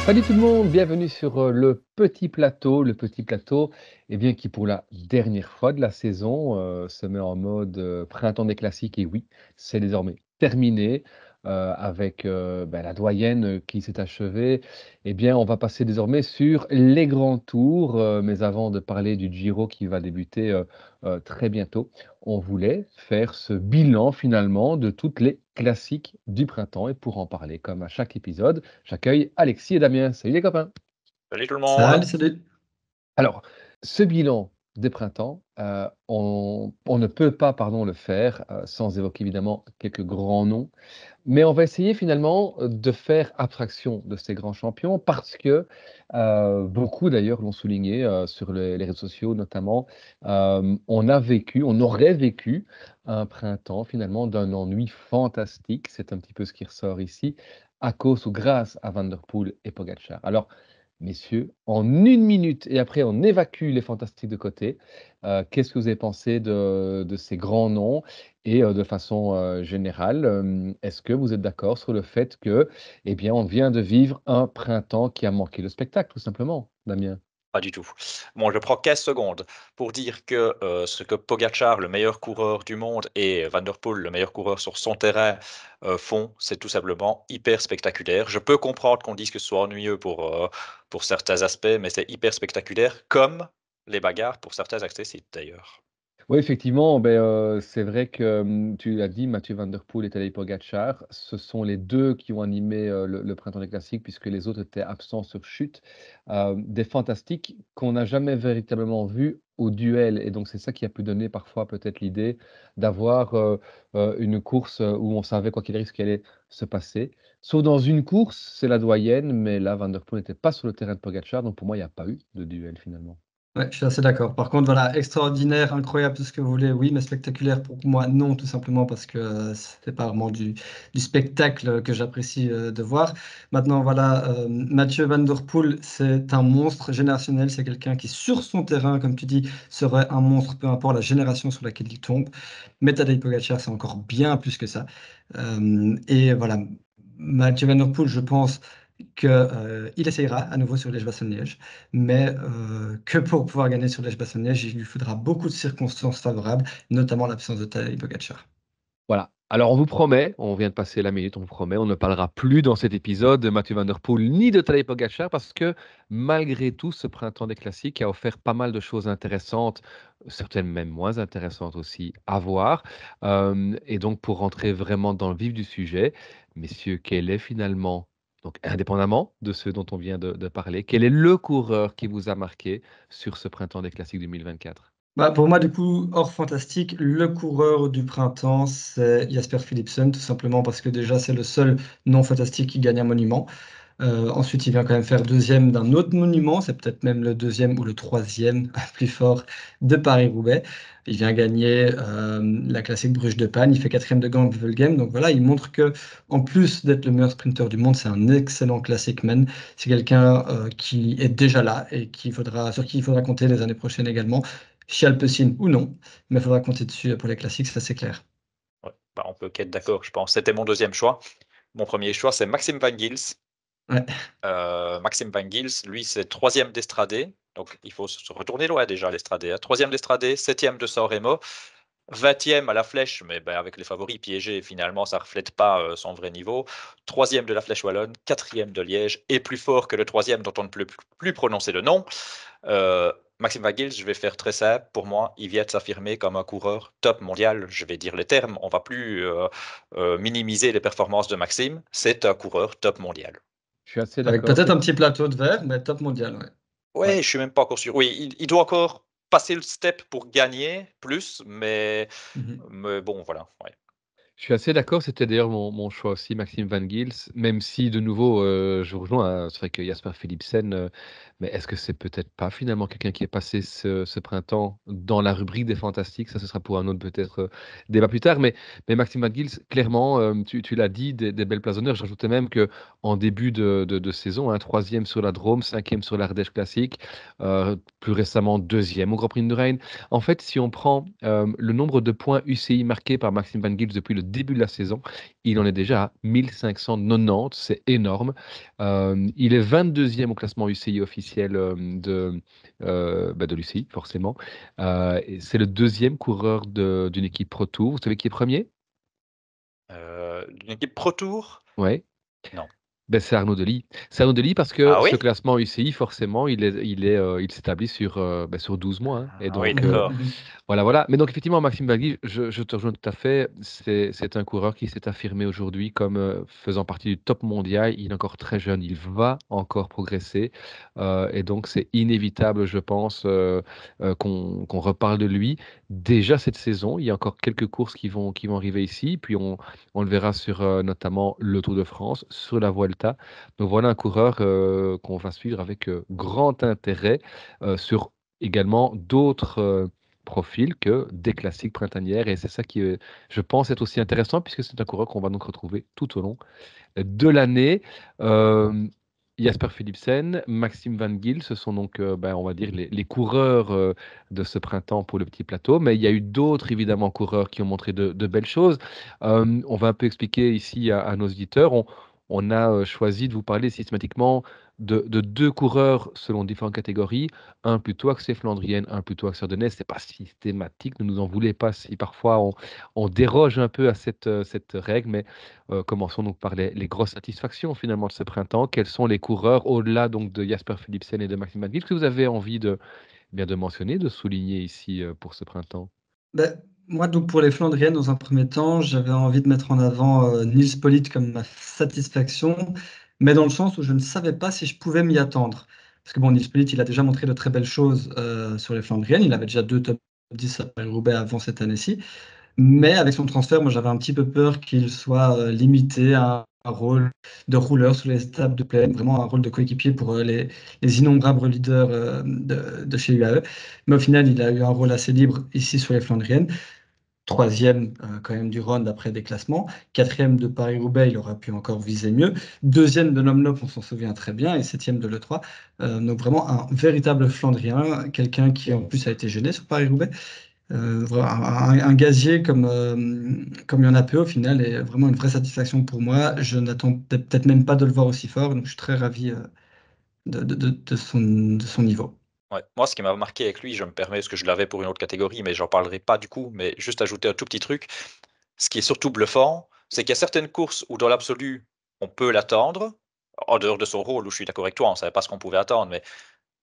Salut tout le monde, bienvenue sur le petit plateau. Le petit plateau, qui pour la dernière fois de la saison se met en mode printemps des classiques. Et oui, c'est désormais terminé avec la doyenne qui s'est achevée. On va passer désormais sur les grands tours. Mais avant de parler du Giro qui va débuter très bientôt, on voulait faire ce bilan finalement de toutes les classiques du printemps. Et pour en parler, comme à chaque épisode, j'accueille Alexis et Damien. Salut les copains. Salut tout le monde. Salut, salut. Alors, ce bilan des printemps, on ne peut pas, pardon, le faire sans évoquer évidemment quelques grands noms. Mais on va essayer finalement de faire abstraction de ces grands champions parce que beaucoup d'ailleurs l'ont souligné sur les réseaux sociaux notamment. On aurait vécu un printemps finalement d'un ennui fantastique. C'est un petit peu ce qui ressort ici à cause ou grâce à Van der Poel et Pogacar. Alors, messieurs, en une minute et après on évacue les fantastiques de côté. Qu'est-ce que vous avez pensé de ces grands noms? Et de façon générale, est-ce que vous êtes d'accord sur le fait que, on vient de vivre un printemps qui a manqué le spectacle, tout simplement, Damien? Pas du tout. Bon, je prends 15 secondes pour dire que, ce que Pogacar, le meilleur coureur du monde, et Van der Poel, le meilleur coureur sur son terrain, font, c'est tout simplement hyper spectaculaire. Je peux comprendre qu'on dise que ce soit ennuyeux pour certains aspects, mais c'est hyper spectaculaire, comme les bagarres pour certains accessibles d'ailleurs. Oui, effectivement, c'est vrai que, tu l'as dit, Mathieu Van Der Poel et Tadej Pogacar, ce sont les 2 qui ont animé, le Printemps des Classiques puisque les autres étaient absents sur chute. Des fantastiques qu'on n'a jamais véritablement vus au duel et donc c'est ça qui a pu donner parfois peut-être l'idée d'avoir, une course, où on savait quoi qu'il arrive ce qui allait se passer. Sauf dans une course, c'est la doyenne, mais là, Van Der Poel n'était pas sur le terrain de Pogacar, donc pour moi, il n'y a pas eu de duel finalement. Ouais, je suis assez d'accord. Par contre, voilà, extraordinaire, incroyable, tout ce que vous voulez, oui, mais spectaculaire pour moi, non, tout simplement parce que c'est pas vraiment du spectacle que j'apprécie de voir. Maintenant, voilà, Mathieu Van Der Poel, c'est un monstre générationnel, c'est quelqu'un qui, sur son terrain, comme tu dis, serait un monstre, peu importe la génération sur laquelle il tombe. Mais Tadej Pogacar, c'est encore bien plus que ça. Et voilà, Mathieu Van Der Poel, je pense qu'il essayera à nouveau sur Liège-Bastogne-Liège, mais que pour pouvoir gagner sur Liège-Bastogne-Liège, il lui faudra beaucoup de circonstances favorables, notamment l'absence de Tadej Pogacar. Voilà. Alors on vous promet, on vient de passer la minute, on vous promet, on ne parlera plus dans cet épisode de Mathieu Van Der Poel ni de Tadej Pogacar parce que malgré tout, ce printemps des classiques a offert pas mal de choses intéressantes, certaines même moins intéressantes aussi à voir. Et donc pour rentrer vraiment dans le vif du sujet, messieurs, quel est finalement, donc indépendamment de ce dont on vient de parler, quel est le coureur qui vous a marqué sur ce printemps des classiques 2024? Bah, pour moi, du coup, hors fantastique, le coureur du printemps, c'est Jasper Philipsen, tout simplement parce que déjà, c'est le seul non fantastique qui gagne un monument. Ensuite, il vient quand même faire deuxième d'un autre monument, c'est peut-être même le deuxième ou le troisième plus fort de Paris-Roubaix. Il vient gagner la classique Bruges de Panne, il fait quatrième de Gent-Wevelgem. Donc voilà, il montre que en plus d'être le meilleur sprinter du monde, c'est un excellent classic man. C'est quelqu'un qui est déjà là et sur qui il faudra compter les années prochaines également, chez Alpecin ou non, mais il faudra compter dessus pour les classiques, ça c'est clair. Ouais, bah, on peut qu'être d'accord, je pense. C'était mon deuxième choix. Mon premier choix, c'est Maxime Van Gils. Ouais. Maxime Van Gils, lui, c'est troisième d'Estrade, donc il faut se retourner loin déjà l'Estrade, hein. 3e d'Estrade, 7e de San Remo, 20e à la Flèche, mais avec les favoris piégés, finalement, ça reflète pas son vrai niveau. 3e de la Flèche Wallonne, 4e de Liège, et plus fort que le 3e dont on ne peut plus prononcer le nom. Maxime Van Gils, je vais faire très simple. Pour moi, il vient de s'affirmer comme un coureur top mondial. Je vais dire les termes, on va plus minimiser les performances de Maxime. C'est un coureur top mondial. Je suis assez Avec d'accord. peut-être un petit plateau de verre, mais top mondial, ouais. Ouais, je suis même pas encore sûr. Oui, il doit encore passer le step pour gagner plus, mais Mhm. bon, voilà, ouais. Je suis assez d'accord, c'était d'ailleurs mon choix aussi, Maxime Van Gils, même si de nouveau, je vous rejoins, hein, c'est vrai que Jasper Philipsen, mais est-ce que c'est peut-être pas finalement quelqu'un qui est passé ce printemps dans la rubrique des fantastiques? Ça, ce sera pour un autre peut-être, débat plus tard, mais Maxime Van Gils, clairement, tu l'as dit, des belles places d'honneur. Je rajoutais même qu'en début de saison, hein, 3e sur la Drôme, 5e sur l'Ardèche Classique, plus récemment 2e au Grand Prix de Rennes. En fait, si on prend, le nombre de points UCI marqués par Maxime Van Gils depuis le début de la saison, il en est déjà à 1590, c'est énorme. Il est 22e au classement UCI officiel de l'UCI, forcément. Et c'est le deuxième coureur d'une équipe Pro Tour. Vous savez qui est premier? Une équipe Pro Tour? Ouais. Non. Ben, c'est Arnaud Delis. C'est Arnaud Delis parce que Ah ce oui? classement UCI, forcément, il s'établit sur 12 mois, hein. Et Ah oui, donc, d'accord. voilà. Mais donc, effectivement, Maxime Bagui, je te rejoins tout à fait. C'est un coureur qui s'est affirmé aujourd'hui comme faisant partie du top mondial. Il est encore très jeune, il va encore progresser. Et donc, c'est inévitable, je pense, qu'on reparle de lui. Déjà cette saison, il y a encore quelques courses qui vont arriver ici. Puis, on le verra sur notamment le Tour de France, sur la Vuelta. Donc, voilà un coureur qu'on va suivre avec grand intérêt sur également d'autres profils que des classiques printanières. Et c'est ça qui, je pense, être aussi intéressant puisque c'est un coureur qu'on va donc retrouver tout au long de l'année. Euh, Jasper Philipsen, Maxime Van Gils, ce sont donc, on va dire, les coureurs de ce printemps pour le petit plateau. Mais il y a eu d'autres, évidemment, coureurs qui ont montré de belles choses. On va un peu expliquer ici à nos auditeurs. On a choisi de vous parler systématiquement de deux coureurs selon différentes catégories. Un plutôt axé flandrienne, un plutôt axé ardennais. Ce n'est pas systématique. Ne nous en voulez pas si parfois on déroge un peu à cette règle. Mais commençons donc par les grosses satisfactions finalement de ce printemps. Quels sont les coureurs au-delà donc de Jasper Philipsen et de Maxime Van Gils que vous avez envie de mentionner, de souligner ici pour ce printemps? Ben, moi, donc pour les Flandriennes, dans un premier temps, j'avais envie de mettre en avant Nils Politt comme ma satisfaction, mais dans le sens où je ne savais pas si je pouvais m'y attendre. Parce que bon, Nils Politt, il a déjà montré de très belles choses sur les Flandriennes. Il avait déjà 2 top 10 à Paris-Roubaix avant cette année-ci. Mais avec son transfert, moi, j'avais un petit peu peur qu'il soit limité à un rôle de rouleur sur les étapes de plaine, vraiment un rôle de coéquipier pour les innombrables leaders de chez UAE. Mais au final, il a eu un rôle assez libre ici sur les Flandriennes. Troisième quand même du Rhône d'après des classements. Quatrième de Paris-Roubaix, il aurait pu encore viser mieux. Deuxième de l'Omloop, on s'en souvient très bien. Et septième de l'E3. Donc vraiment un véritable Flandrien, quelqu'un qui en plus a été gêné sur Paris-Roubaix. Voilà, un gazier comme il y en a peu au final est vraiment une vraie satisfaction pour moi. Je n'attends peut-être même pas de le voir aussi fort, donc je suis très ravi de son niveau. Ouais. Moi, ce qui m'a marqué avec lui, je me permets, parce que je l'avais pour une autre catégorie, mais j'en parlerai pas du coup, mais juste ajouter un tout petit truc. Ce qui est surtout bluffant, c'est qu'il y a certaines courses où dans l'absolu, on peut l'attendre, en dehors de son rôle, où je suis d'accord avec toi, on ne savait pas ce qu'on pouvait attendre,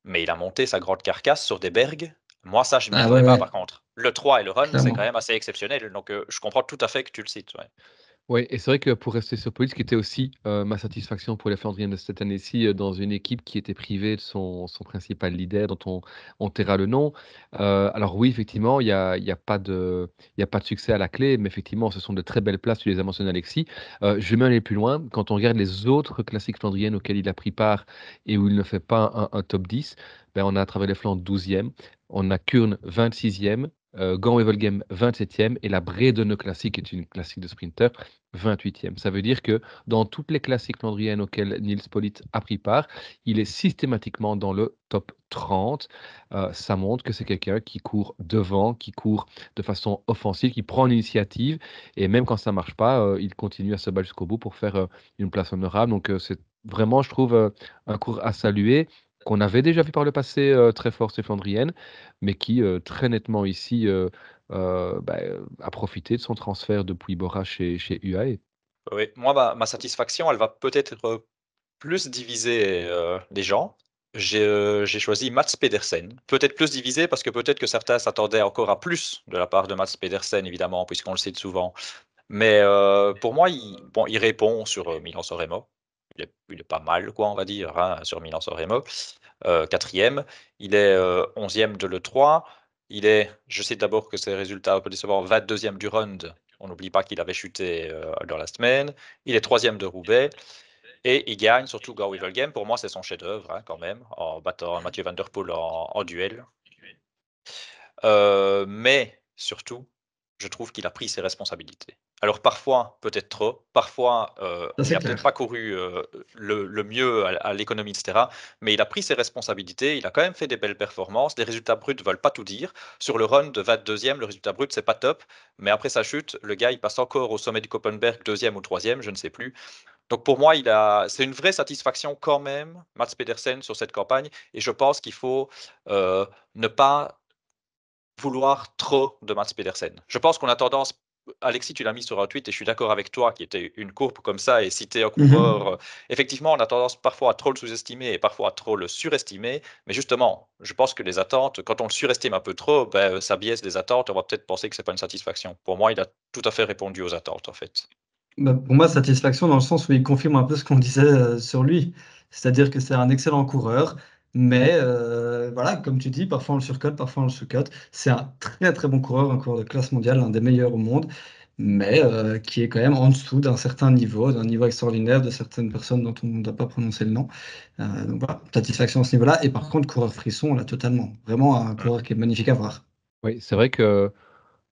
mais il a monté sa grande carcasse sur des bergs. Moi, ça, je ne m'y Ah ouais, attendais pas ouais, par contre. Le 3 et le run, c'est quand clairement. même assez exceptionnel, donc je comprends tout à fait que tu le cites. Ouais. Oui, et c'est vrai que pour rester sur Police, qui était aussi ma satisfaction pour les Flandriennes de cette année-ci, dans une équipe qui était privée de son principal leader, dont on taira le nom. Alors oui, effectivement, il y a pas de succès à la clé, mais effectivement, ce sont de très belles places, tu les as mentionnées, Alexis. Je vais même aller plus loin. Quand on regarde les autres classiques flandriennes auxquels il a pris part et où il ne fait pas un top 10, ben, on a à travers les Flandres 12e, on a Kuurne 26e, Gand-Wevelgem 27e et la Bredene Classique, qui est une classique de sprinter, 28e. Ça veut dire que dans toutes les classiques flandriennes auxquelles Nils Politt a pris part, il est systématiquement dans le top 30. Ça montre que c'est quelqu'un qui court devant, qui court de façon offensive, qui prend l'initiative. Et même quand ça ne marche pas, il continue à se battre jusqu'au bout pour faire une place honorable. Donc c'est vraiment, je trouve, un cours à saluer qu'on avait déjà vu par le passé très fort, ces Flandriennes, mais qui très nettement ici a profité de son transfert depuis Bora chez UAE. Oui, moi, ma satisfaction, elle va peut-être plus diviser les gens. J'ai choisi Mats Pedersen. Peut-être plus divisé parce que peut-être que certains s'attendaient encore à plus de la part de Mats Pedersen, évidemment, puisqu'on le cite souvent. Mais pour moi, il répond sur Milan-San Remo. Il est pas mal, quoi, on va dire, hein, sur Milan-San Remo. Quatrième. Il est 11e de l'E3. Je sais d'abord que ses résultats un peu décevants, 22e du round. On n'oublie pas qu'il avait chuté dans la semaine. Il est troisième de Roubaix. Et il gagne surtout Gand-Wevelgem. Pour moi, c'est son chef-d'œuvre, hein, quand même, en battant Mathieu Van Der Poel en duel. Mais surtout, je trouve qu'il a pris ses responsabilités. Alors parfois, peut-être trop, parfois, Ça, il c'est n'a peut-être clair. pas couru, le mieux à l'économie et cetera, mais il a pris ses responsabilités, il a quand même fait des belles performances. Les résultats bruts ne veulent pas tout dire. Sur le run de 22e, le résultat brut, c'est pas top, mais après sa chute, le gars, il passe encore au sommet du Koppenberg, 2e ou 3e, je ne sais plus. Donc pour moi, c'est une vraie satisfaction quand même, Mats Pedersen, sur cette campagne, et je pense qu'il faut, ne pas vouloir trop de Mats Pedersen. Je pense qu'on a tendance, Alexis, tu l'as mis sur un tweet et je suis d'accord avec toi, qui était une courbe comme ça et citer un Mhm. coureur. Effectivement, on a tendance parfois à trop le sous-estimer et parfois à trop le surestimer. Mais justement, je pense que les attentes, quand on le surestime un peu trop, ben, ça biaise les attentes. On va peut-être penser que c'est pas une satisfaction. Pour moi, il a tout à fait répondu aux attentes, en fait. Bah, pour moi, satisfaction dans le sens où il confirme un peu ce qu'on disait sur lui. C'est-à-dire que c'est un excellent coureur, mais voilà, comme tu dis, parfois on le surcote, parfois on le sous-cote. C'est un très très bon coureur, un coureur de classe mondiale, l'un des meilleurs au monde, mais qui est quand même en dessous d'un niveau extraordinaire de certaines personnes dont on ne doit pas prononcer le nom. Donc voilà, satisfaction à ce niveau-là. Et par contre, coureur frisson, là, totalement. Vraiment un Mm. coureur qui est magnifique à voir. Oui, c'est vrai que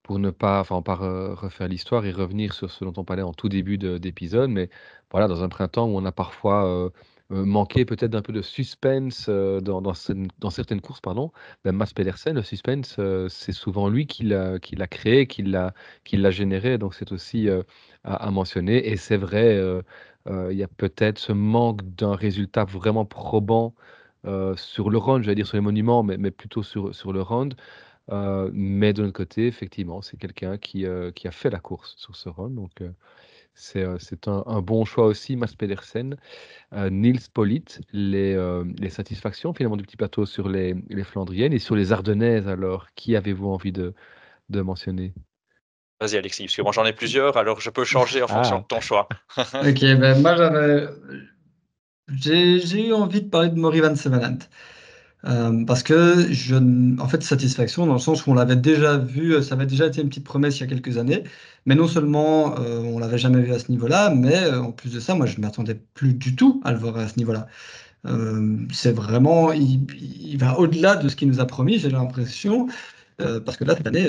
pour ne pas enfin, pas refaire l'histoire et revenir sur ce dont on parlait en tout début d'épisode, mais voilà, dans un printemps où on a parfois, manqué peut-être d'un peu de suspense, dans certaines courses, pardon, bah, Mats Pedersen, le suspense, c'est souvent lui qui l'a créé, qui l'a généré, donc c'est aussi, à mentionner et c'est vrai, il y a peut-être ce manque d'un résultat vraiment probant, sur le round, j'allais dire sur les monuments, mais plutôt sur le round. Mais de l'autre côté, effectivement, c'est quelqu'un qui a fait la course sur ce run, donc c'est un bon choix aussi, Mads Pedersen. Nils Politt, les satisfactions finalement du petit plateau sur les Flandriennes et sur les Ardennaises alors, qui avez-vous envie de mentionner? Vas-y, Alexis, parce que moi j'en ai plusieurs, alors je peux changer en fonction de Ah! ton choix. Ok, ben moi j'ai eu envie de parler de Maury Van Sevenant. Parce que en fait, satisfaction dans le sens où on l'avait déjà vu, ça avait déjà été une petite promesse il y a quelques années, mais non seulement on l'avait jamais vu à ce niveau-là, mais en plus de ça, moi je ne m'attendais plus du tout à le voir à ce niveau-là. C'est vraiment, il va au-delà de ce qu'il nous a promis, j'ai l'impression. Parce que là, cette année,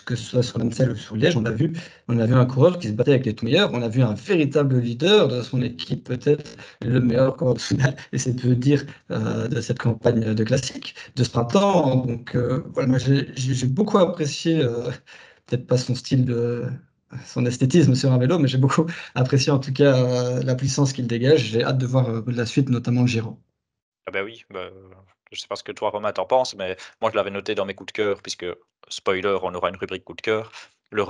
que ce soit sur Lancel ou sur Liège, on a vu un coureur qui se battait avec les tout meilleurs. On a vu un véritable leader de son équipe, peut-être le meilleur coureur de finale, et c'est peu dire de cette campagne de classique de ce printemps. Donc voilà, moi j'ai beaucoup apprécié, peut-être pas son style son esthétisme sur un vélo, mais j'ai beaucoup apprécié en tout cas la puissance qu'il dégage. J'ai hâte de voir la suite, notamment le Giro. Ah bah oui, bah, je sais pas ce que toi, Romain, t'en penses, mais moi, je l'avais noté dans mes coups de cœur, puisque, spoiler, on aura une rubrique coup de cœur. Le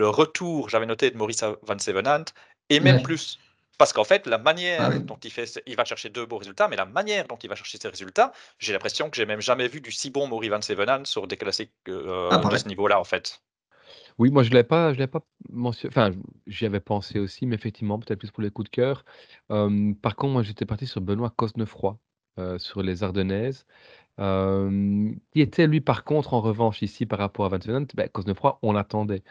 retour, j'avais noté de Maurice Van Sevenant, et même Ouais. plus. Parce qu'en fait, la Ah manière oui. dont il va chercher de beaux résultats, mais la manière dont il va chercher ces résultats, j'ai l'impression que j'ai même jamais vu du si bon Maurice Van Sevenant sur des classiques Ah de pareil. ce niveau-là, en fait. Oui, moi je l'ai pas mentionné. Enfin, j'y avais pensé aussi, mais effectivement, peut-être plus pour les coups de cœur. Par contre, moi j'étais parti sur Benoît Cosnefroy, sur les Ardennaises. Qui était lui par contre en revanche ici par rapport à Van Zundert, bah, Cosnefroy, on l'attendait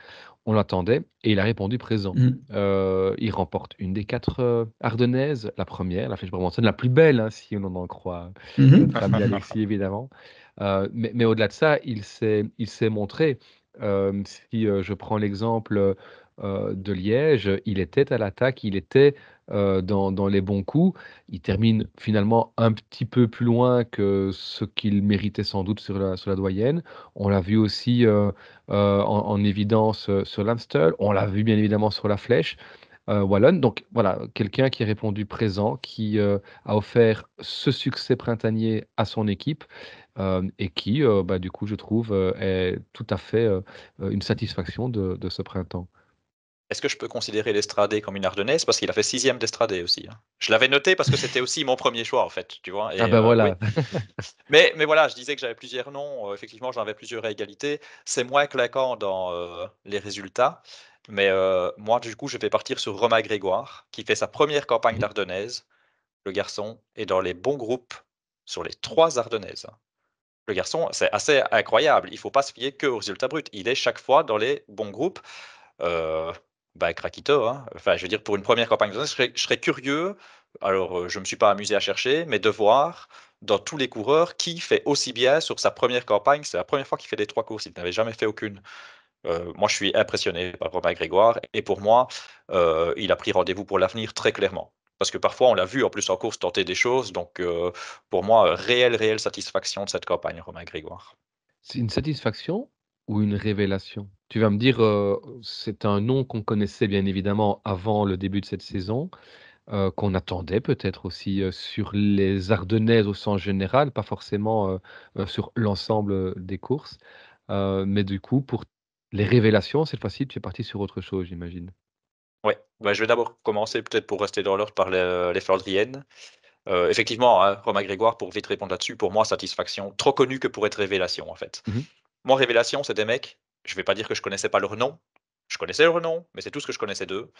et il a répondu présent. Mhm. Il remporte une des 4, ardennaises, la première, la Flèche Bremontonne, la plus belle, hein, si on en croit Mhm. notre ami Alexis évidemment. Mais au-delà de ça, il s'est montré. Si, je prends l'exemple, de Liège, il était à l'attaque, il était, dans les bons coups. Il termine finalement un petit peu plus loin que ce qu'il méritait sans doute sur la doyenne. On l'a vu aussi, en évidence, sur l'Amstel. On l'a vu bien évidemment sur la Flèche, wallonne. Donc voilà, quelqu'un qui a répondu présent, qui, a offert ce succès printanier à son équipe, et qui, bah, du coup, je trouve, est tout à fait, une satisfaction de ce printemps. Est-ce que je peux considérer l'Estradé comme une Ardennaise? Parce qu'il a fait 6e d'Estradé aussi, hein. Je l'avais noté parce que c'était aussi mon premier choix, en fait, tu vois? Ah Et bah, oui. voilà. Mais voilà, je disais que j'avais plusieurs noms, effectivement, j'en avais plusieurs à égalité. C'est moins claquant dans, les résultats, mais moi, du coup, je vais partir sur Romain Grégoire, qui fait sa première campagne Mmh. d'Ardennaise. Le garçon est dans les bons groupes sur les 3 Ardennaises, hein. Le garçon, c'est assez incroyable. Il faut pas se fier qu'aux résultats bruts. Il est chaque fois dans les bons groupes. Heu, bah, craquito, hein. Enfin, je veux dire, pour une première campagne comme ça, je serais curieux, alors, je me suis pas amusé à chercher, mais de voir dans tous les coureurs qui fait aussi bien sur sa première campagne. C'est la première fois qu'il fait les 3 courses, il n'avait jamais fait aucune. Moi, je suis impressionné par Romain Grégoire et pour moi, il a pris rendez-vous pour l'avenir très clairement. Parce que parfois, on l'a vu en plus en course tenter des choses, donc pour moi, réelle satisfaction de cette campagne, Romain Grégoire. C'est une satisfaction ou une révélation? Tu vas me dire, c'est un nom qu'on connaissait bien évidemment avant le début de cette saison, qu'on attendait peut-être aussi, sur les Ardennaises au sens général, pas forcément, sur l'ensemble, des courses. Mais du coup, pour les révélations, cette fois-ci, tu es parti sur autre chose, j'imagine? Ouais, bah, je vais d'abord commencer peut-être pour rester dans l'ordre par les Flandriennes. Effectivement, hein, Romain Grégoire, pour vite répondre là-dessus, pour moi, satisfaction, trop connu que pour être révélation, en fait. Mmh. Moi, révélation, c'est des mecs, je vais pas dire que je connaissais pas leur nom. Je connaissais leur nom, mais c'est tout ce que je connaissais d'eux.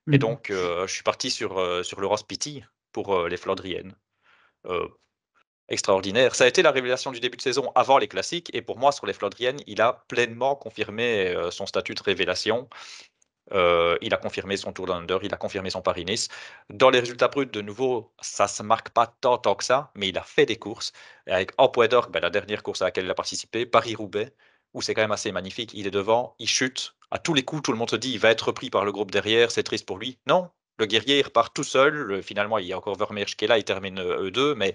Et Mhm. donc, je suis parti sur le Ross Pity pour les Flandriennes. Heu, Extraordinaire. Ça a été la révélation du début de saison avant les classiques et pour moi, sur les Flandriennes, il a pleinement confirmé son statut de révélation. Il a confirmé son Tour Down Under, il a confirmé son Paris-Nice. Dans les résultats bruts, de nouveau, ça se marque pas tant que ça, mais il a fait des courses. Et avec en Poids d'Orgue, la dernière course à laquelle il a participé, Paris-Roubaix, où c'est quand même assez magnifique. Il est devant, il chute. À tous les coups, tout le monde se dit il va être repris par le groupe derrière, c'est triste pour lui. Non, le guerrier il repart tout seul. Finalement, il y a encore Vermeersch qui est là, il termine E2, mais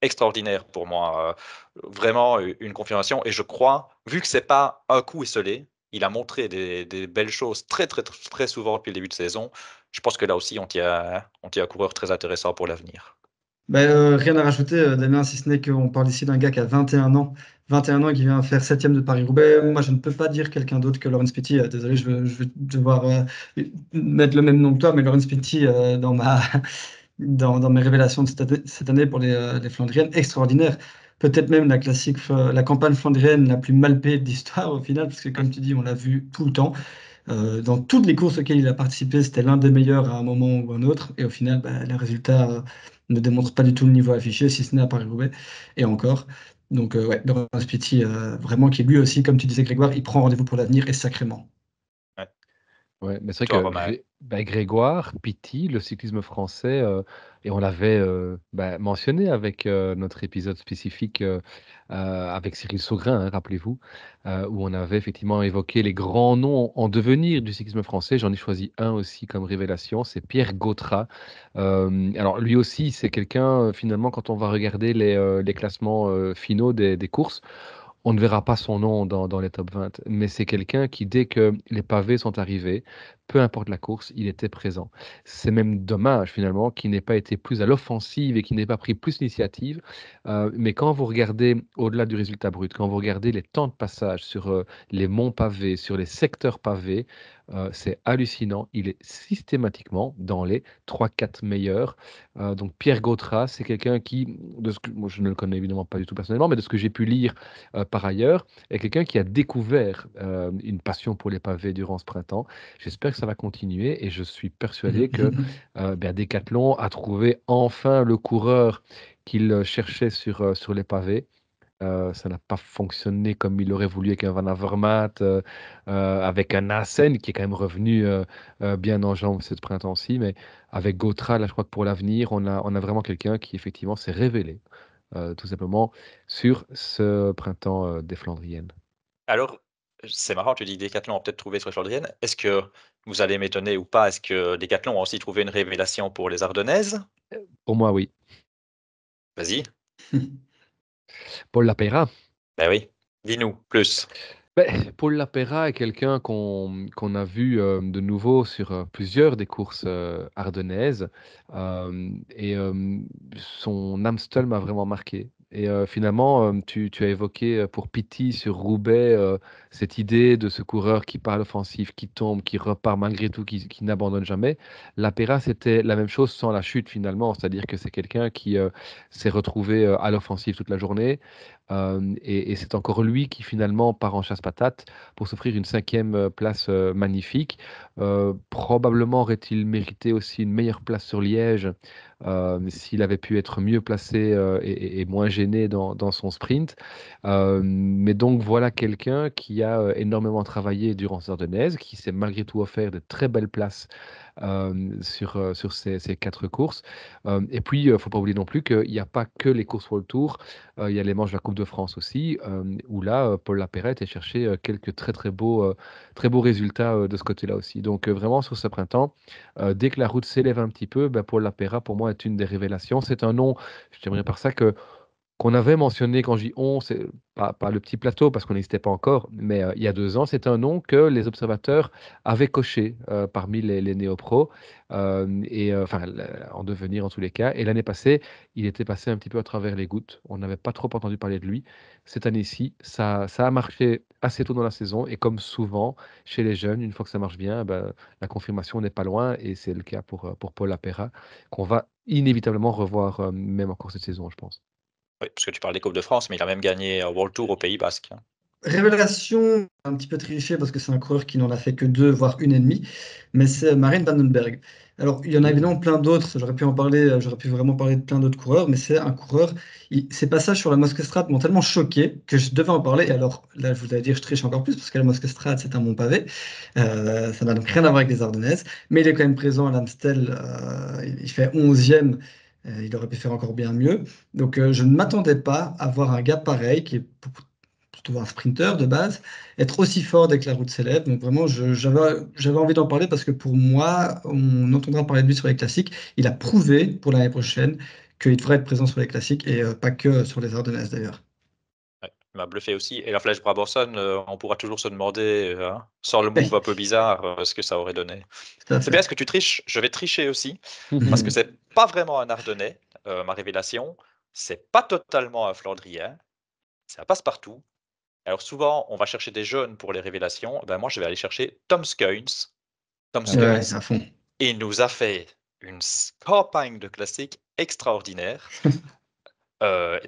extraordinaire pour moi. Vraiment une confirmation. Et je crois, vu que c'est pas un coup esselé, il a montré des belles choses très souvent depuis le début de saison. Je pense que là aussi, on tient un coureur très intéressant pour l'avenir. Ben, rien à rajouter, Damien, si ce n'est qu'on parle ici d'un gars qui a 21 ans. 21 ans et qui vient faire septième de Paris-Roubaix. Moi, je ne peux pas dire quelqu'un d'autre que Laurens Pitty. Désolé, je vais devoir mettre le même nom que toi, mais Laurens Pitty, dans mes révélations de cette année pour les Flandriennes, extraordinaire. Peut-être même la campagne flandrienne la plus mal payée de l'histoire au final, parce que comme tu dis, on l'a vu tout le temps. Dans toutes les courses auxquelles il a participé, c'était l'un des meilleurs à un moment ou un autre. Et au final, bah, les résultats ne démontrent pas du tout le niveau affiché, si ce n'est à Paris-Roubaix, et encore. Donc, ouais, Laurens Pitty, vraiment, qui lui aussi, comme tu disais, Grégoire, il prend rendez-vous pour l'avenir et sacrément. Ouais. Ouais, mais c'est vrai Toi, que Romain. Grégoire, Pitty, le cyclisme français, et on l'avait, mentionné avec, notre épisode spécifique, avec Cyril Saugrin, hein, rappelez-vous, où on avait effectivement évoqué les grands noms en devenir du cyclisme français. J'en ai choisi un aussi comme révélation, c'est Pierre Gautrat. Alors lui aussi, c'est quelqu'un, finalement, quand on va regarder les classements, finaux des courses, on ne verra pas son nom dans les top 20, mais c'est quelqu'un qui, dès que les pavés sont arrivés, peu importe la course, il était présent. C'est même dommage finalement qu'il n'ait pas été plus à l'offensive et qu'il n'ait pas pris plus l'initiative. Mais quand vous regardez au-delà du résultat brut, quand vous regardez les temps de passage sur les monts pavés, sur les secteurs pavés, c'est hallucinant. Il est systématiquement dans les 3-4 meilleurs. Donc Pierre Gautrat, c'est quelqu'un qui, moi je ne le connais évidemment pas du tout personnellement, mais de ce que j'ai pu lire par ailleurs, est quelqu'un qui a découvert une passion pour les pavés durant ce printemps. J'espère que ça va continuer et je suis persuadé que Decathlon a trouvé enfin le coureur qu'il cherchait sur les pavés. Ça n'a pas fonctionné comme il aurait voulu avec un Van Avermaet, avec un Assen qui est quand même revenu bien en jambes ce printemps-ci. Mais avec Gautra, là, je crois que pour l'avenir, on a vraiment quelqu'un qui effectivement s'est révélé tout simplement sur ce printemps, des Flandriennes. Alors, c'est marrant, tu dis Decathlon a peut-être trouvé sur les Flandriennes. Est-ce que vous allez m'étonner ou pas, est-ce que Decathlon a aussi trouvé une révélation pour les Ardennaises? Pour moi, oui. Vas-y. Paul Lapeyra. Ben oui. Dis-nous plus. Paul Lapeyra est quelqu'un qu'on a vu, de nouveau sur, plusieurs des courses, ardennaises, et son Amstel m'a vraiment marqué et finalement, tu as évoqué, pour Pitty sur Roubaix, cette idée de ce coureur qui part à l'offensive, qui tombe, qui repart malgré tout, qui n'abandonne jamais. Lapeyra, c'était la même chose sans la chute finalement, c'est-à-dire que c'est quelqu'un qui, s'est retrouvé, à l'offensive toute la journée, et c'est encore lui qui finalement part en chasse-patate pour s'offrir une 5e place, magnifique. Probablement aurait-il mérité aussi une meilleure place sur Liège, s'il avait pu être mieux placé, et moins gêné dans son sprint. Mais donc voilà quelqu'un qui a, énormément travaillé durant ces Ardennaises, qui s'est malgré tout offert de très belles places, sur ces 4 courses. Et puis, faut pas oublier non plus qu'il n'y a pas que les courses World Tour, il y a les manches de la Coupe de France aussi, où là, Paul Lapeyre était chercher quelques très beaux résultats de ce côté-là aussi. Donc vraiment sur ce printemps, dès que la route s'élève un petit peu, ben, Paul Lapeyre pour moi est une des révélations. C'est un nom, je terminerai par ça, qu'on avait mentionné quand je dis «on», c'est pas le petit plateau parce qu'on n'existait pas encore, mais il y a 2 ans, c'est un nom que les observateurs avaient coché, parmi les néo-pros, enfin le en devenir en tous les cas et l'année passée, il était passé un petit peu à travers les gouttes. On n'avait pas trop entendu parler de lui. Cette année-ci, ça a marché assez tôt dans la saison et comme souvent chez les jeunes, une fois que ça marche bien, bah, la confirmation n'est pas loin et c'est le cas pour Paul Lapeyra qu'on va inévitablement revoir, même encore cette saison, je pense. Oui, parce que tu parles des Coupes de France, mais il a même gagné un World Tour au Pays Basque, hein. Révélation, un petit peu triché parce que c'est un coureur qui n'en a fait que 2, voire 1 et demie, mais c'est Marijn van den Berg. Alors, il y en a Mmh. évidemment plein d'autres, j'aurais pu en parler, j'aurais pu vraiment parler de plein d'autres coureurs, mais c'est un coureur, ses passages sur la Moskestrade m'ont tellement choqué que je devais en parler. Et alors, là, je voudrais dire, je triche encore plus parce que la Moskestrade, c'est un mont pavé. Ça n'a donc rien à voir avec les Ardennaises, mais il est quand même présent à l'Amstel, il fait 11e. Il aurait pu faire encore bien mieux. Donc, je ne m'attendais pas à voir un gars pareil, qui est plutôt un sprinter de base, être aussi fort dès que la route s'élève. Donc vraiment, j'avais envie d'en parler parce que pour moi, on entendra parler de lui sur les classiques. Il a prouvé pour l'année prochaine qu'il devrait être présent sur les classiques et pas que sur les Ardennaises d'ailleurs. Ouais, il m'a bluffé aussi et la Flèche Brabançonne, on pourra toujours se demander, hein, sans le move Oui, un peu bizarre, ce que ça aurait donné. tout à C'est bien fait. ce que tu triches, je vais tricher aussi, parce que Mhm. c'est pas vraiment un Ardennais, ma révélation. C'est pas totalement un Flandrien, c'est un passe-partout. Alors souvent, on va chercher des jeunes pour les révélations, ben moi je vais aller chercher Tom Skujns. Tom Ah oui. Ouais, Skujns, à fond. il nous a fait une campagne de classiques extraordinaire.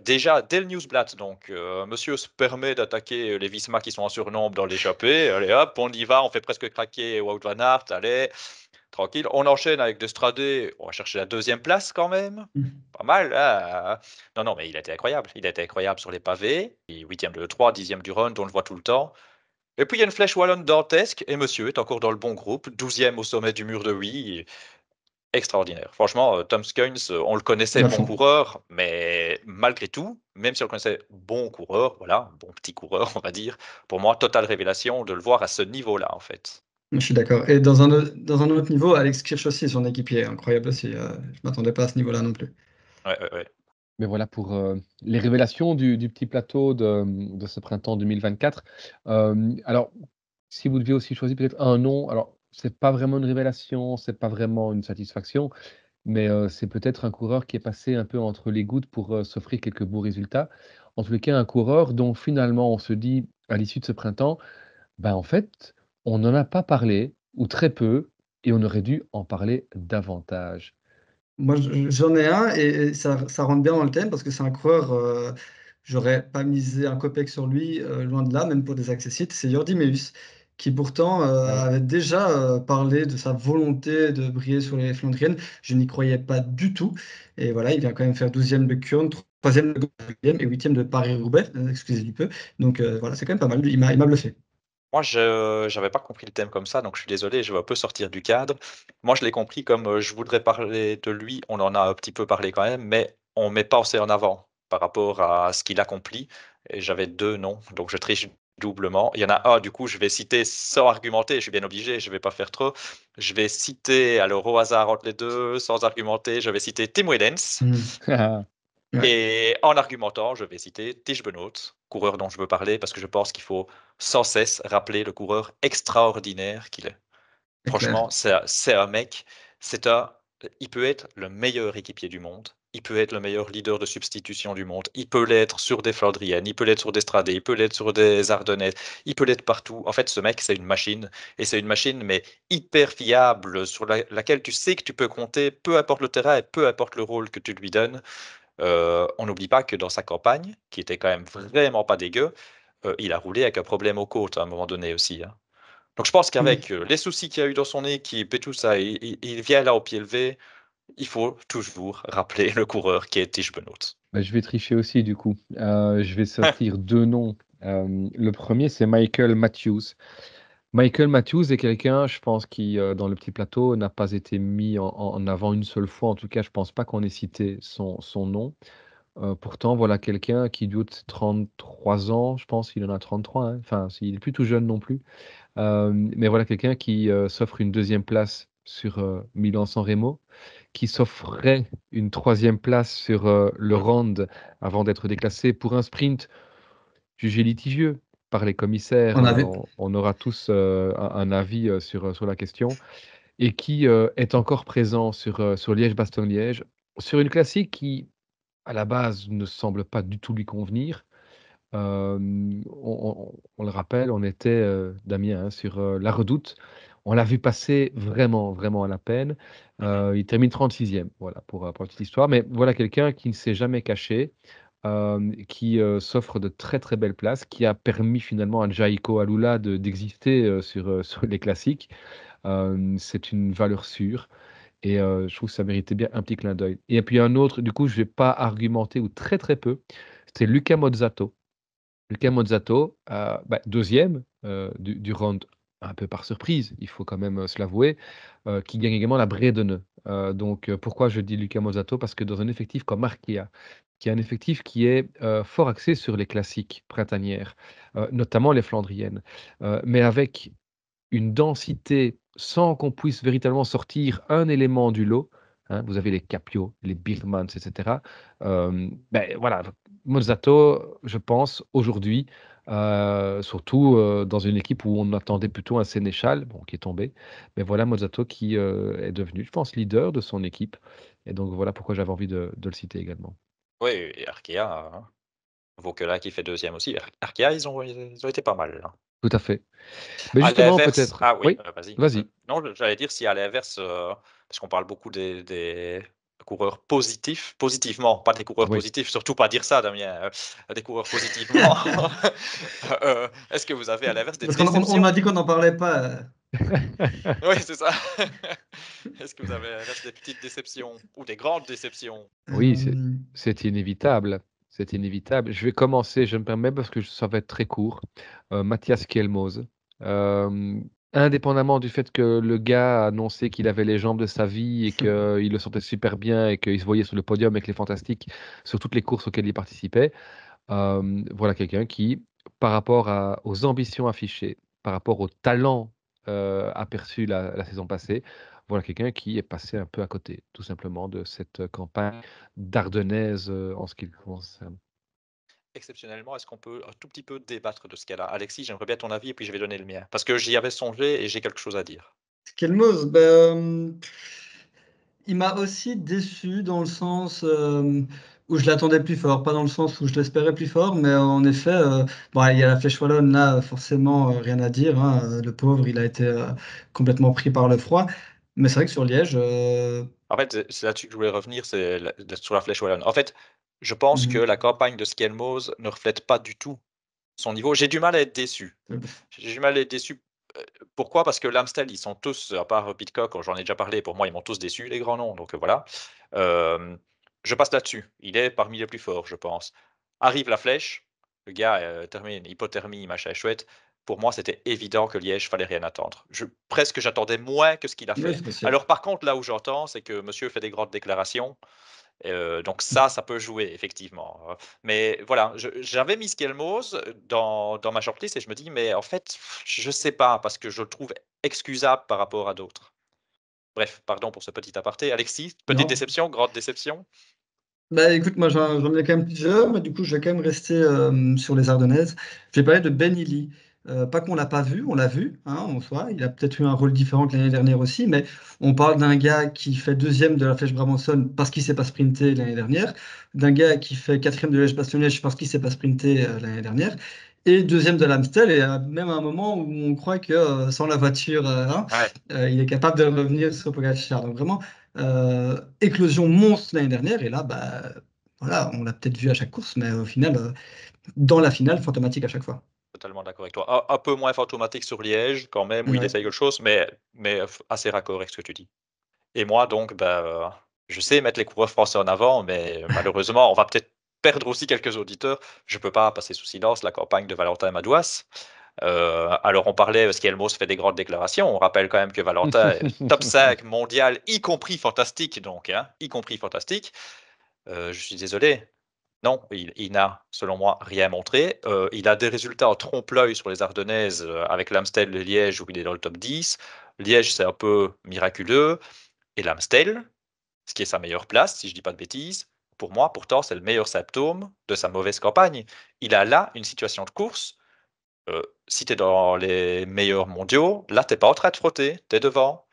Déjà dès le Newsblatt, donc monsieur se permet d'attaquer les Visma qui sont en surnombre dans l'échappée. Allez hop, on y va, on fait presque craquer Wout van Aert, allez, tranquille. On enchaîne avec Destrade, on va chercher la 2e place quand même. Pas mal, hein. Non, non, mais il a été incroyable. Il a été incroyable sur les pavés. Il est 8e de l'E3, 10e du Rhône, on le voit tout le temps. Et puis il y a une flèche wallonne dantesque, et monsieur est encore dans le bon groupe, 12e au sommet du mur de Huy. Extraordinaire. Franchement, Tom Skujns, on le connaissait À bon fond. coureur, mais malgré tout, même si on le connaissait bon coureur, voilà, bon petit coureur, on va dire, pour moi, totale révélation de le voir à ce niveau-là, en fait. Je suis d'accord. Et dans un autre niveau, Alex Kirch aussi, son équipier, incroyable aussi. Je m'attendais pas à ce niveau-là non plus. Ouais, ouais, ouais. Mais voilà pour, les révélations du petit plateau de ce printemps 2024. Alors, si vous deviez aussi choisir peut-être un nom, alors c'est pas vraiment une révélation, c'est pas vraiment une satisfaction, mais, c'est peut-être un coureur qui est passé un peu entre les gouttes pour, s'offrir quelques beaux résultats. En tous les cas, un coureur dont finalement on se dit à l'issue de ce printemps: «Ben, en fait, on n'en a pas parlé ou très peu et on aurait dû en parler davantage». Moi, j'en ai un et ça rentre bien dans le thème parce que c'est un coureur, j'aurais pas misé un copec sur lui, loin de là, même pour des accessites. C'est Jordi Meeus qui pourtant, Ah oui. avait déjà, parlé de sa volonté de briller sur les Flandriennes. Je n'y croyais pas du tout et voilà, il vient quand même faire 12e de Kuurne, 3e de Gaulième et 8e de Paris-Roubaix, excusez du peu. Donc voilà, c'est quand même pas mal. Il m'a bluffé. Moi, je j'avais pas compris le thème comme ça, donc je suis désolé, je vais un peu sortir du cadre. Moi, je l'ai compris comme, je voudrais parler de lui, on en a un petit peu parlé quand même, mais on met pas assez en avant par rapport à ce qu'il accomplit et j'avais 2 noms, donc je triche doublement. Il y en a un, du coup, je vais citer sans argumenter, je suis bien obligé, je vais pas faire trop. Je vais citer, alors au hasard entre les 2, sans argumenter, je vais citer Tim Wellens. Mmh. Ouais, Et en argumentant, je vais citer Tish Benoot, coureur dont je veux parler parce que je pense qu'il faut sans cesse rappeler le coureur extraordinaire qu'il est. c'est clair. Franchement, c'est un mec, c'est un il peut être le meilleur équipier du monde, il peut être le meilleur leader de substitution du monde, il peut l'être sur des Flandriennes, il peut l'être sur des Stradé, il peut l'être sur des Ardennaises, il peut l'être partout. En fait, ce mec, c'est une machine et c'est une machine, mais hyper fiable sur laquelle tu sais que tu peux compter, peu importe le terrain et peu importe le rôle que tu lui donnes. On n'oublie pas que dans sa campagne, qui était quand même vraiment pas dégueu, il a roulé avec un problème aux côtes à un moment donné aussi, hein. Donc je pense Oui. qu'avec, les soucis qu'il y a eu dans son équipe et tout ça, il vient là au pied levé. Il faut toujours rappeler le coureur qui est Tish Benoot. Bah, je vais tricher aussi du coup. Je vais sortir 2 noms. Le premier c'est Michael Matthews. Michael Matthews est quelqu'un, je pense, qui, dans le petit plateau, n'a pas été mis en avant une seule fois. En tout cas, je pense pas qu'on ait cité son nom. Pourtant, voilà quelqu'un qui doute 33 ans, je pense qu'il en a 33, hein, enfin, il est plus tout jeune non plus. Mais voilà quelqu'un qui, s'offre une deuxième place sur, Milan-San Remo, qui s'offrait une troisième place sur, le round avant d'être déclassé pour un sprint jugé litigieux par les commissaires. On avait, On aura tous, un avis, sur la question et qui, est encore présent sur Liège-Bastogne-Liège, sur une classique qui, à la base, ne semble pas du tout lui convenir. On le rappelle, on était, Damien, hein, sur, la Redoute. On l'a vu passer vraiment, vraiment à la peine. Mhm. Il termine 36e, voilà, pour la petite histoire. Mais voilà quelqu'un qui ne s'est jamais caché, qui, s'offre de très, très belles places, qui a permis finalement à Jaïko Alula d'exister, sur les classiques. C'est une valeur sûre et je trouve que ça méritait bien un petit clin d'œil. Et puis un autre, du coup, je vais pas argumenter ou très, très peu, c'était Luca Mozzato. Luca Mozzato, 2e, du round, un peu par surprise, il faut quand même, se l'avouer, qui gagne également la Bredene. Donc pourquoi je dis Luca Mozzato? Parce que dans un effectif comme Arkea, qui est un effectif qui est, fort axé sur les classiques printanières, notamment les flandriennes, mais avec une densité sans qu'on puisse véritablement sortir un élément du lot, hein. Vous avez les Capio, les Birmans et cetera. Voilà, Mozzato, je pense aujourd'hui, surtout, dans une équipe où on attendait plutôt un sénéchal, bon qui est tombé, mais voilà Mozzato qui, est devenu, je pense, leader de son équipe et donc voilà pourquoi j'avais envie de le citer également. Oui, et Arkea, Vauquelin qui fait deuxième aussi. Arkea, ils ont été pas mal, hein. Tout à fait. Mais À justement l'inverse, peut-être ah oui, oui, vas-y. vas-y. Non, j'allais dire si à l'inverse, parce qu'on parle beaucoup des coureurs positifs, positivement, pas des coureurs Oui. positifs, surtout pas dire ça, Damien, des coureurs positivement. Est-ce que vous avez à l'inverse des parce qu'on m'a déceptions? dit qu'on n'en parlait pas. Oui, c'est ça. Est-ce que vous avez à l'inverse des petites déceptions ou des grandes déceptions? Oui, Euh, c'est inévitable, c'est inévitable. Je vais commencer, je me permets parce que ça va être très court. Mathias Kielmose, indépendamment du fait que le gars a annoncé qu'il avait les jambes de sa vie et qu'il le sentait super bien et qu'il se voyait sur le podium avec les Fantastiques sur toutes les courses auxquelles il participait, voilà quelqu'un qui, par rapport aux ambitions affichées, par rapport au talent, aperçu la saison passée, voilà quelqu'un qui est passé un peu à côté, tout simplement, de cette, campagne d'ardennaise, en ce qui le concerne. Exceptionnellement, est-ce qu'on peut un tout petit peu débattre de ce cas-là? Alexis, j'aimerais bien ton avis et puis je vais donner le mien. Parce que j'y avais songé et j'ai quelque chose à dire. Kelmos, il m'a aussi déçu dans le sens où je l'attendais plus fort, pas dans le sens où je l'espérais plus fort, mais en effet, bon, il y a la Flèche Wallonne, là, forcément, rien à dire, hein, le pauvre, il a été complètement pris par le froid. Mais c'est vrai que sur Liège, En fait, c'est là-dessus que je voulais revenir, c'est sur la Flèche Wallonne. En fait, je pense que mhm. la campagne de Skelmose ne reflète pas du tout son niveau. J'ai du mal à être déçu. J'ai du mal à être déçu. Pourquoi? Parce que l'Amstel, ils sont tous, à part Pidcock, j'en ai déjà parlé, pour moi, ils m'ont tous déçu, les grands noms, donc voilà. Euh, je passe là-dessus. Il est parmi les plus forts, je pense. Arrive la Flèche, le gars termine hypothermie, machin chouette. Pour moi, c'était évident que Liège, fallait rien attendre. Presque, j'attendais moins que ce qu'il a Oui, fait. c'est possible. Alors, par contre, là où j'entends, c'est que monsieur fait des grandes déclarations. Donc ça peut jouer effectivement, mais voilà, j'avais mis Skelmos dans ma shortlist et je me dis: «Mais en fait, je sais pas», parce que je le trouve excusable par rapport à d'autres. Bref, pardon pour ce petit aparté. Alexis, petite Non. déception, grande déception? Bah écoute, moi j'en ai quand même plusieurs, mais du coup je vais quand même rester sur les Ardennaises. Je vais parler de Ben Illy. Pas qu'on l'a pas vu, on l'a vu, hein, en soi. Il a peut-être eu un rôle différent que l'année dernière aussi, mais on parle d'un gars qui fait deuxième de la Flèche Brabançonne parce qu'il s'est pas sprinté l'année dernière, d'un gars qui fait quatrième de Liège-Bastogne-Liège parce qu'il s'est pas sprinté l'année dernière, et deuxième de l'Amstel, et même à un moment où on croit que sans la voiture, hein, Ouais, il est capable de revenir sur Pogacar. Donc vraiment, éclosion monstre l'année dernière, et là, voilà, on l'a peut-être vu à chaque course, mais au final, dans la finale, fantomatique à chaque fois. totalement d'accord avec toi. Un peu moins fantomatique sur Liège quand même, où il Ouais. essaye quelque chose, mais assez raccord avec ce que tu dis. Et moi donc, je sais mettre les coureurs français en avant, mais malheureusement, on va peut-être perdre aussi quelques auditeurs. Je peux pas passer sous silence la campagne de Valentin Madouas. Alors on parlait, parce qu'Elmos fait des grandes déclarations, on rappelle quand même que Valentin est top 5 mondial, y compris fantastique donc, hein, y compris fantastique. Je suis désolé, Non, il n'a, selon moi, rien montré. Il a des résultats en trompe-l'œil sur les Ardennaises, avec l'Amstel et Liège où il est dans le top 10. Liège, c'est un peu miraculeux et l'Amstel, ce qui est sa meilleure place, si je dis pas de bêtises, pour moi, pourtant, c'est le meilleur symptôme de sa mauvaise campagne. Il a là une situation de course, si tu es dans les meilleurs mondiaux, là, tu es pas en train de frotter, tu es devant.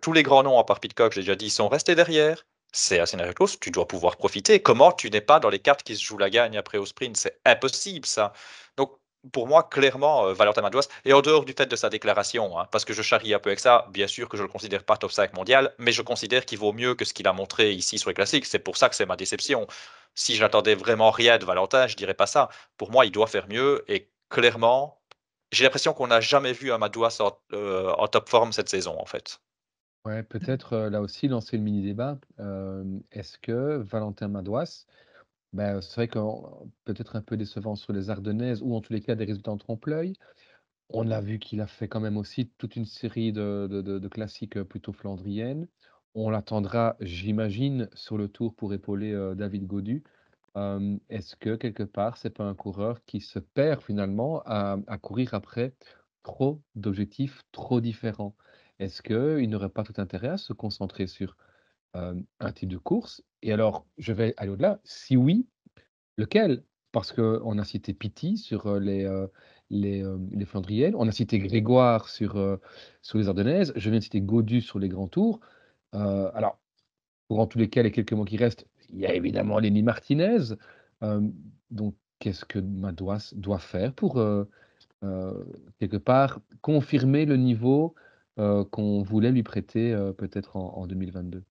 Tous les grands noms, à part Pidcock, j'ai déjà dit, sont restés derrière. C'est un scénario de course, tu dois pouvoir profiter. Comment tu n'es pas dans les cartes qui se jouent la gagne après au sprint? C'est impossible, ça. Donc, pour moi, clairement, Valentin Madouas, et en dehors du fait de sa déclaration, hein, parce que je charrie un peu avec ça, bien sûr que je ne le considère pas top 5 mondial, mais je considère qu'il vaut mieux que ce qu'il a montré ici sur les classiques. C'est pour ça que c'est ma déception. Si j'attendais vraiment rien de Valentin, je dirais pas ça. Pour moi, il doit faire mieux, et clairement, j'ai l'impression qu'on n'a jamais vu un Madouas en top forme cette saison, en fait. Ouais, peut-être, là aussi lancer le mini débat. Est-ce que Valentin Madouas, c'est vrai qu'en peut-être un peu décevant sur les Ardennaises ou en tous les cas des résultats en trompe-l'œil. On a vu qu'il a fait quand même aussi toute une série de classiques, plutôt flandriennes. On l'attendra, j'imagine, sur le Tour pour épauler, David Gaudu. Est-ce que quelque part, c'est pas un coureur qui se perd finalement à courir après trop d'objectifs trop différents? Est-ce qu'il n'aurait pas tout intérêt à se concentrer sur, un type de course? Et alors, je vais aller au-delà, si oui, lequel? Parce qu'on a cité Pitty sur, les Flandriennes, on a cité Grégoire sur les Ardennaises, je viens de citer Gaudu sur les grands tours. Alors, pour en tous les cas, les quelques mots qui restent, il y a évidemment Lenny Martinez. Hem, donc qu'est-ce que Madouas doit faire pour, quelque part confirmer le niveau, qu'on voulait lui prêter, peut-être en 2022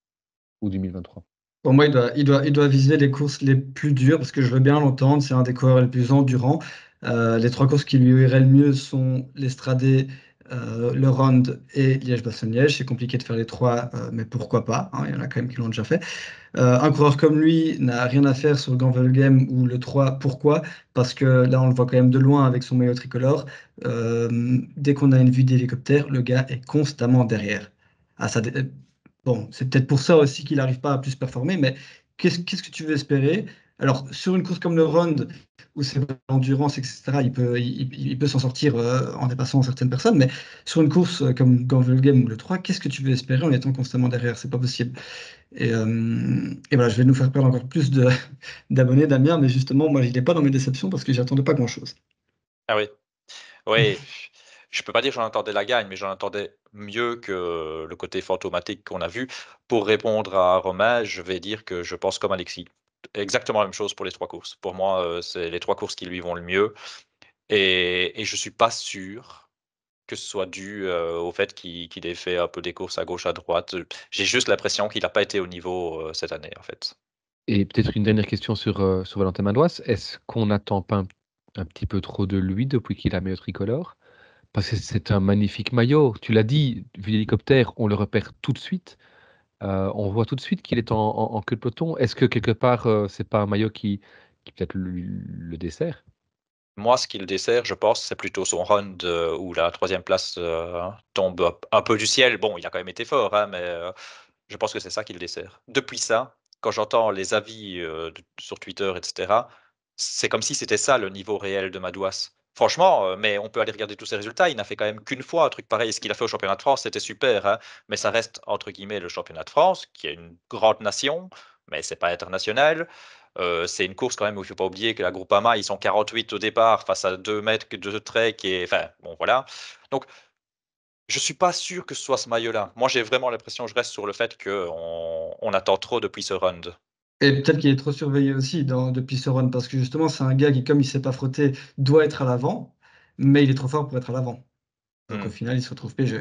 ou 2023? Pour moi, il doit viser les courses les plus dures parce que je veux bien l'entendre, c'est un des coureurs les plus endurants. Les 3 courses qui lui iraient le mieux sont l'Estradé, le Ronde et Liège-Bastogne-Liège. C'est compliqué de faire les 3, mais pourquoi pas, hein, il y en a quand même qui l'ont déjà fait. Un coureur comme lui n'a rien à faire sur le Gent-Wevelgem ou le 3. Pourquoi? Parce que là, on le voit quand même de loin avec son maillot tricolore. Dès qu'on a une vue d'hélicoptère, le gars est constamment derrière. Ah, bon, c'est peut-être pour ça aussi qu'il n'arrive pas à plus performer, mais qu'est-ce que tu veux espérer? Alors, sur une course comme le Ronde, où c'est l'endurance, etc., il peut s'en sortir en dépassant certaines personnes, mais sur une course comme Gent-Wevelgem ou le 3, qu'est-ce que tu veux espérer en étant constamment derrière? C'est pas possible. Et voilà, je vais nous faire perdre encore plus d'abonnés, Damien, mais justement, moi, il n'est pas dans mes déceptions parce que j'attendais pas grand-chose. Ah oui. Oui, je peux pas dire que j'en attendais la gagne, mais j'en attendais mieux que le côté fantomatique qu'on a vu. Pour répondre à Romain, je vais dire que je pense comme Alexis. Exactement la même chose pour les 3 courses. Pour moi, c'est les 3 courses qui lui vont le mieux et je suis pas sûr que ce soit dû, au fait qu'il ait fait un peu des courses à gauche, à droite. J'ai juste l'impression qu'il a pas été au niveau, cette année, en fait. Et peut-être une dernière question sur Valentin Madouas. Est-ce qu'on n'attend pas un petit peu trop de lui depuis qu'il a maillot tricolore? Parce que c'est un magnifique maillot. Tu l'as dit, vu l'hélicoptère, on le repère tout de suite. On voit tout de suite qu'il est en queue de peloton. Est-ce que quelque part, c'est pas un maillot qui peut-être le dessert? Moi, ce qui le dessert, je pense, c'est plutôt son run où la troisième place, tombe un peu du ciel. Bon, il a quand même été fort, hein, mais je pense que c'est ça qui le dessert. Depuis ça, quand j'entends les avis, sur Twitter et cetera, c'est comme si c'était ça le niveau réel de Madouas. Franchement, mais on peut aller regarder tous ses résultats, il n'a fait quand même qu'une fois un truc pareil. Ce qu'il a fait au championnat de France, c'était super, hein, mais ça reste entre guillemets «le championnat de France», qui est une grande nation, mais c'est pas international. C'est une course quand même où il faut pas oublier que la Groupama, ils sont 48 au départ face à 2 mètres de Trek et enfin, bon voilà. Donc je suis pas sûr que ce soit ce maillot-là. Moi, j'ai vraiment l'impression, je reste sur le fait qu'on attend trop depuis ce round. Et peut-être qu'il est trop surveillé aussi depuis ce run, parce que justement, c'est un gars qui, comme il ne s'est pas frotté, doit être à l'avant, mais il est trop fort pour être à l'avant. Donc au Mmh, final, il se retrouve PG.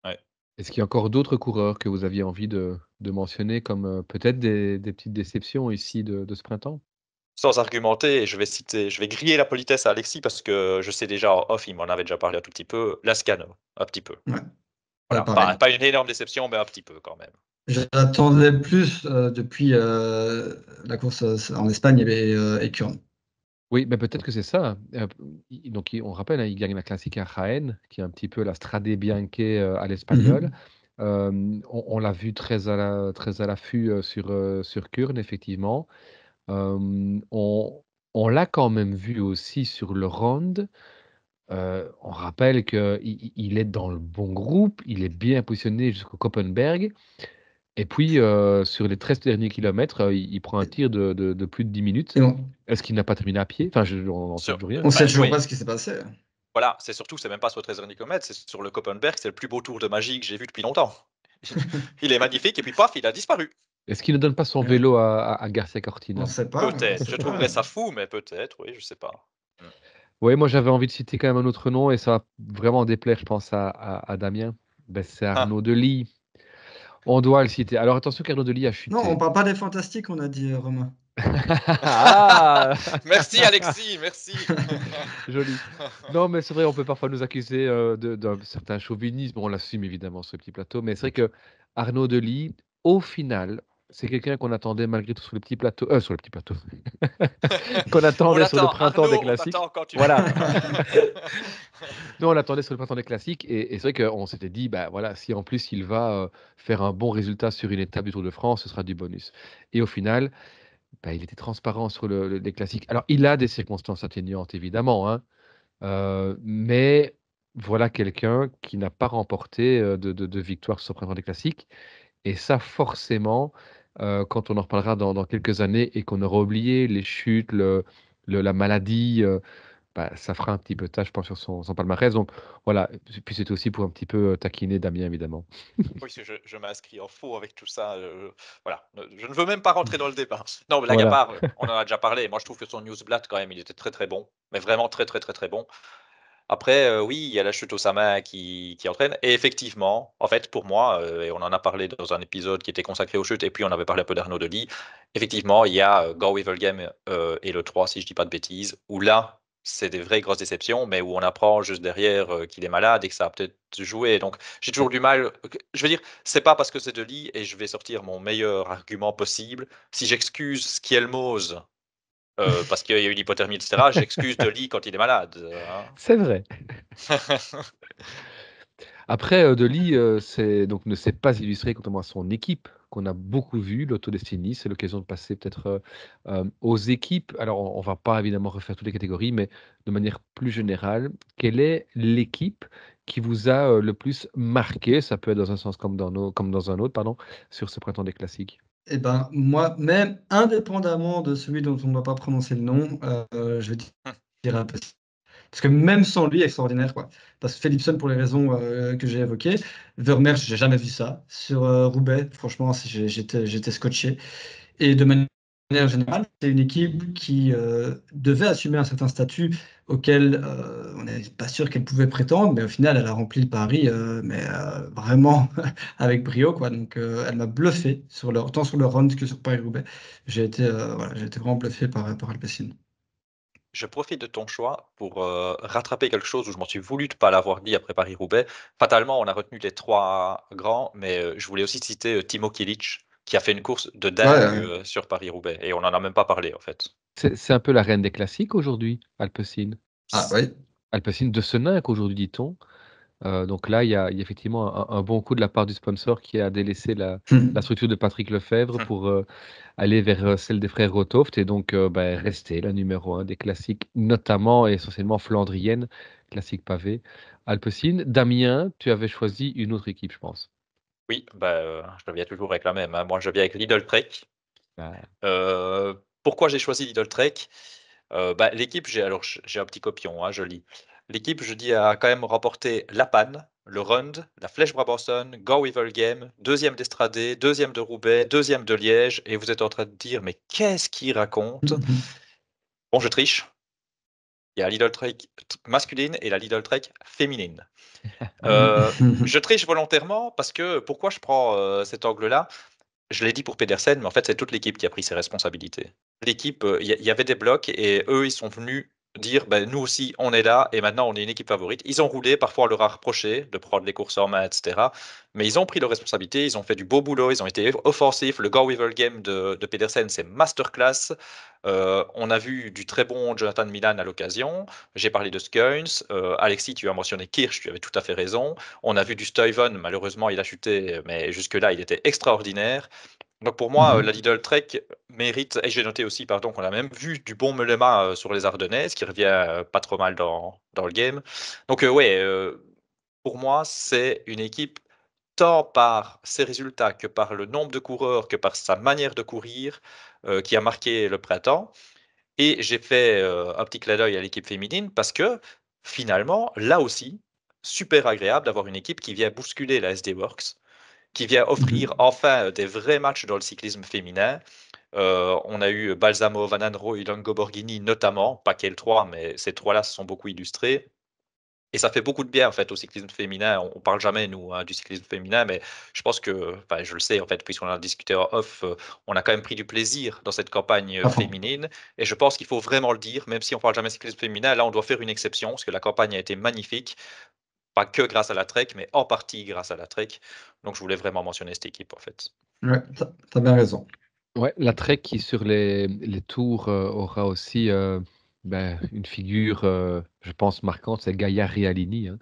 ouais. Est-ce qu'il y a encore d'autres coureurs que vous aviez envie de mentionner comme, peut-être des petites déceptions ici de ce printemps? Sans argumenter, je vais griller la politesse à Alexis parce que je sais déjà en off, il m'en avait déjà parlé un tout petit peu, Lascano, un petit peu. Ouais, ouais, Voilà, pas pareil. pas une énorme déception, mais un petit peu quand même. J'attendais plus depuis la course en Espagne, il y avait Ekuron. Oui, bah, peut-être que c'est ça. On rappelle, hein, il gagne la Classique à Jaén, qui est un petit peu la Strade Bianche, à l'espagnol. Mhm. On l'a vu très à l'affût, sur Kurn effectivement. On l'a quand même vu aussi sur le round. On rappelle qu'il est dans le bon groupe, il est bien positionné jusqu'au Koppenberg. Et puis, sur les 13 derniers kilomètres, il prend un tir de plus de 10 minutes. Et on Est-ce qu'il n'a pas terminé à pied? Enfin, on n'en sait Sur- toujours rien. ne sait Bah, toujours oui, pas ce qui s'est passé. voilà, c'est surtout, c'est même pas sur 13 km, c'est sur le Koppenberg, c'est le plus beau tour de magie que j'ai vu depuis longtemps. Il est magnifique et puis paf, il a disparu. Est-ce qu'il ne donne pas son Ouais. vélo à Garcia On Cortina? ne sait pas. on Peut-être, sait je pas. trouverais ça fou, mais peut-être, oui, je sais pas. Oui, moi j'avais envie de citer quand même un autre nom et ça va vraiment déplaire, je pense, à Damien. Ben, c'est Ah, Arnaud Delis. On doit le citer. Alors attention qu'Arnaud Delis a Non, on chuté. parle pas des fantastiques, on a dit, Romain. Ah, merci Alexis, merci. joli. Non, mais c'est vrai, on peut parfois nous accuser d'un certain chauvinisme. On l'assume évidemment sur le petit plateau. Mais c'est vrai que Arnaud Delis, au final, c'est quelqu'un qu'on attendait malgré tout sur le petit plateau. Sur le petit plateau. Qu'on On attendait sur le attend, printemps des Arnaud, on classiques. t'attend quand tu Voilà. veux. Nous, on l'attendait sur le printemps des classiques et c'est vrai qu'on s'était dit, bah voilà, si en plus il va faire un bon résultat sur une étape du Tour de France, ce sera du bonus. Et au final, bah, il était transparent sur les classiques. Alors, il a des circonstances atténuantes, évidemment, hein, mais voilà quelqu'un qui n'a pas remporté de victoire sur le printemps des classiques. Et ça, forcément, quand on en reparlera dans quelques années et qu'on aura oublié les chutes, la maladie, bah, ça fera un petit peu tâche, je pense, sur son palmarès. Donc voilà, puis c'était aussi pour un petit peu taquiner Damien, évidemment. Oui, je m'inscris en faux avec tout ça. Voilà, je ne veux même pas rentrer dans le débat. Non, blague à Voilà. part, on en a déjà parlé. Moi, je trouve que son newsblad, quand même, il était très très bon, mais vraiment très très très très bon. Après, oui, il y a la chute au Sama qui entraîne. Et effectivement, en fait, pour moi, et on en a parlé dans un épisode qui était consacré aux chutes, et puis on avait parlé un peu d'Arnaud Delis, effectivement, il y a Go Wevelgem et le 3, si je dis pas de bêtises, où là, c'est des vraies grosses déceptions, mais où on apprend juste derrière qu'il est malade et que ça a peut-être joué. Donc, j'ai toujours du mal. Je veux dire, c'est pas parce que c'est Delis, et je vais sortir mon meilleur argument possible. Si j'excuse Skyelmose parce qu'il y a eu une hypothermie, etc., j'excuse Delis quand il est malade. Hein. C'est vrai. Après, Delis, donc ne s'est pas illustré contrairement à son équipe, qu'on a beaucoup vu, l'Auto Destiny. C'est l'occasion de passer peut-être aux équipes. Alors, on va pas évidemment refaire toutes les catégories, mais de manière plus générale, quelle est l'équipe qui vous a le plus marqué? Ça peut être dans un sens comme dans un autre, pardon, sur ce printemps des classiques. Eh ben, moi, même indépendamment de celui dont on ne doit pas prononcer le nom, je dirais un peu. Parce que même sans lui, extraordinaire, quoi. Parce que Philipsen, pour les raisons que j'ai évoquées, Vermeer, j'ai jamais vu ça. Sur Roubaix, franchement, j'étais scotché. Et de manière générale, c'est une équipe qui devait assumer un certain statut auquel on n'est pas sûr qu'elle pouvait prétendre, mais au final, elle a rempli le pari, mais vraiment avec brio, quoi. Donc, elle m'a bluffé tant sur le round que sur Paris-Roubaix. J'ai été vraiment bluffé par Alpecin. Je profite de ton choix pour rattraper quelque chose où je m'en suis voulu de ne pas l'avoir dit après Paris-Roubaix. Fatalement, on a retenu les trois grands, mais je voulais aussi citer Timo Kilic, qui a fait une course de Ouais, dingue sur Paris-Roubaix, et on n'en a même pas parlé, en fait. C'est un peu la reine des classiques aujourd'hui, Alpecin. ah oui. Alpecin de Senac aujourd'hui, dit-on. Donc là, il y a effectivement un bon coup de la part du sponsor qui a délaissé la structure de Patrick Lefebvre pour aller vers celle des frères Rotoft et donc bah, rester la numéro un des classiques, notamment et essentiellement flandrienne, classique pavé. Alpecin, Damien, tu avais choisi une autre équipe, je pense. Oui, bah, je viens toujours avec la même. Hein. Moi, je viens avec Lidl Trek. Ah, Pourquoi j'ai choisi Lidl Trek? Bah, l'équipe, j'ai un petit copion, hein, je lis. L'équipe, je dis, a quand même remporté la Panne, le Rund, la Flèche Brabançonne, Go Wevelgem, 2e d'Estradé, 2e de Roubaix, 2e de Liège, et vous êtes en train de dire: «Mais qu'est-ce qu'il raconte?» Bon, je triche. Il y a la Lidl Trek masculine et la Lidl Trek féminine. Je triche volontairement parce que pourquoi je prends, cet angle-là? Je l'ai dit pour Pedersen, mais en fait, c'est toute l'équipe qui a pris ses responsabilités. L'équipe, il y avait des blocs et eux, ils sont venus dire: «Ben, nous aussi, on est là et maintenant on est une équipe favorite». Ils ont roulé, parfois on leur a reproché de prendre les courses en main et cetera, mais ils ont pris leurs responsabilités, ils ont fait du beau boulot, ils ont été offensifs. Le Go Wevelgem de Pedersen, c'est masterclass. On a vu du très bon Jonathan Milan à l'occasion. J'ai parlé de Skuins. Alexis, tu as mentionné Kirch, tu avais tout à fait raison. On a vu du Stuyven, malheureusement il a chuté, mais jusque-là il était extraordinaire. Donc pour moi, Mhm. la Lidl Trek mérite, et j'ai noté aussi, pardon, qu'on a même vu du bon Mollema sur les Ardennaises, qui revient pas trop mal dans le game. Donc ouais, pour moi, c'est une équipe, tant par ses résultats que par le nombre de coureurs, que par sa manière de courir, qui a marqué le printemps. Et j'ai fait un petit clin d'œil à l'équipe féminine parce que finalement, là aussi, super agréable d'avoir une équipe qui vient bousculer la SD Works, qui vient offrir Mhm. enfin des vrais matchs dans le cyclisme féminin. On a eu Balsamo, Van Anrooy, Longo Borghini notamment, pas qu'elles trois, mais ces trois-là se sont beaucoup illustrés. Et ça fait beaucoup de bien en fait au cyclisme féminin. On parle jamais nous du cyclisme féminin, mais je pense que, enfin je le sais en fait, puisqu'on en a discuté en off, on a quand même pris du plaisir dans cette campagne À fond. féminine. Et je pense qu'il faut vraiment le dire, même si on parle jamais cyclisme féminin, là on doit faire une exception parce que la campagne a été magnifique, pas que grâce à la Trek, mais en partie grâce à la Trek. Donc je voulais vraiment mentionner cette équipe en fait. Ouais, t'as bien raison. Ouais, la Trek qui sur les tours aura aussi une figure, je pense, marquante, c'est Gaia Realini, hein,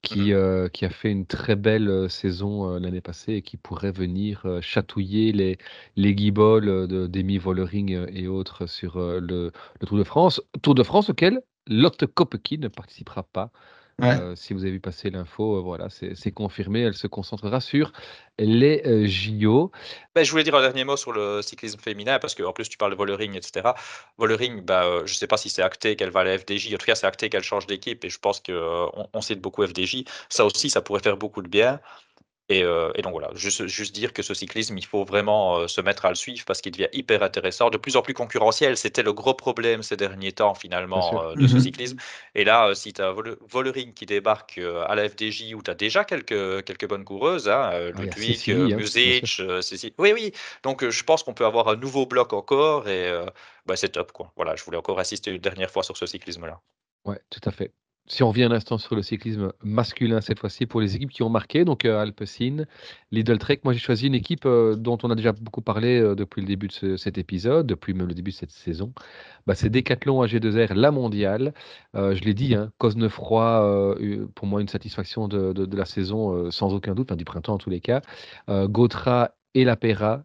Mhm. qui a fait une très belle saison l'année passée et qui pourrait venir chatouiller les guibolles d'Emi Vollering et autres sur le Tour de France. Tour de France auquel Lotte Kopecky ne participera pas. Ouais. Si vous avez vu passer l'info, voilà, c'est confirmé. Elle se concentrera sur les JO. Ben, je voulais dire un dernier mot sur le cyclisme féminin, parce qu'en plus tu parles de Vollering, etc. Vollering, bah, je ne sais pas si c'est acté qu'elle va à la FDJ. En tout cas, c'est acté qu'elle change d'équipe, et je pense qu'on on cite beaucoup FDJ. Ça aussi, ça pourrait faire beaucoup de bien. Et donc voilà, juste dire que ce cyclisme, il faut vraiment se mettre à le suivre parce qu'il devient hyper intéressant, de plus en plus concurrentiel. C'était le gros problème ces derniers temps Bien finalement sûr. de ce Mhm. cyclisme. Et là, si tu as Vollering qui débarque à la FDJ, où tu as déjà quelques bonnes coureuses, hein, Ah, il y a Ludwig, Cécilie, hein, bien sûr. Muzic, Cécile. Oui, oui. Donc je pense qu'on peut avoir un nouveau bloc encore et bah, c'est top, quoi. Voilà, je voulais encore insister une dernière fois sur ce cyclisme-là. Ouais, tout à fait. Si on revient un instant sur le cyclisme masculin cette fois-ci pour les équipes qui ont marqué, donc Alpecin, Lidl Trek, moi j'ai choisi une équipe dont on a déjà beaucoup parlé depuis le début de cet épisode, depuis même le début de cette saison. Bah, c'est Decathlon AG2R, la mondiale. Je l'ai dit, hein, Cosnefroy, pour moi une satisfaction de la saison sans aucun doute, enfin, du printemps en tous les cas. Gautra et la Pera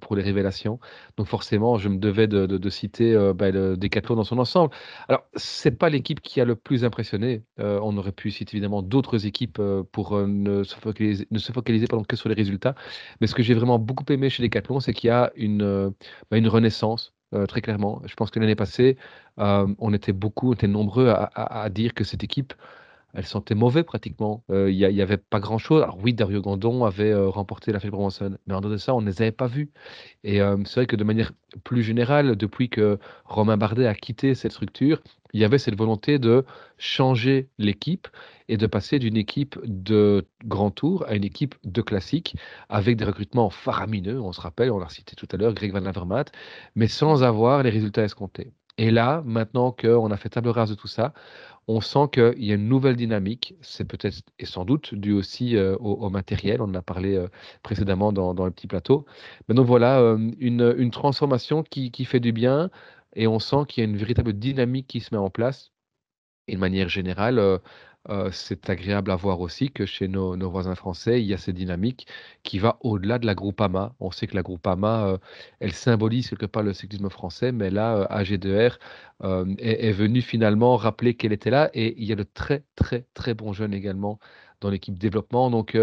pour les révélations. Donc forcément, je me devais de citer le Decathlon dans son ensemble. Alors, c'est pas l'équipe qui a le plus impressionné. On aurait pu citer évidemment d'autres équipes pour ne se focaliser pardon, que sur les résultats. Mais ce que j'ai vraiment beaucoup aimé chez Decathlon, c'est qu'il y a une renaissance, très clairement. Je pense que l'année passée, on était nombreux à dire que cette équipe elle sentait mauvais pratiquement. Il y avait pas grand-chose. Alors oui, Dario Gandon avait remporté la Felbre Bronson, mais en dehors de ça, on ne les avait pas vus. Et c'est vrai que de manière plus générale, depuis que Romain Bardet a quitté cette structure, il y avait cette volonté de changer l'équipe et de passer d'une équipe de grand tour à une équipe de classique avec des recrutements faramineux. On se rappelle, on l'a cité tout à l'heure, Greg Van Avermaet, mais sans avoir les résultats escomptés. Et là, maintenant qu'on a fait table rase de tout ça, on sent qu'il y a une nouvelle dynamique. C'est peut-être et sans doute dû aussi au matériel. On en a parlé précédemment dans le petit plateau. Mais donc voilà, une transformation qui fait du bien et on sent qu'il y a une véritable dynamique qui se met en place. Et de manière générale, c'est agréable à voir aussi que chez nos voisins français, il y a cette dynamique qui va au-delà de la Groupama. On sait que la Groupama, elle symbolise quelque part le cyclisme français, mais là, AG2R est venu finalement rappeler qu'elle était là et il y a de très, très, très bons jeunes également dans l'équipe développement. Donc,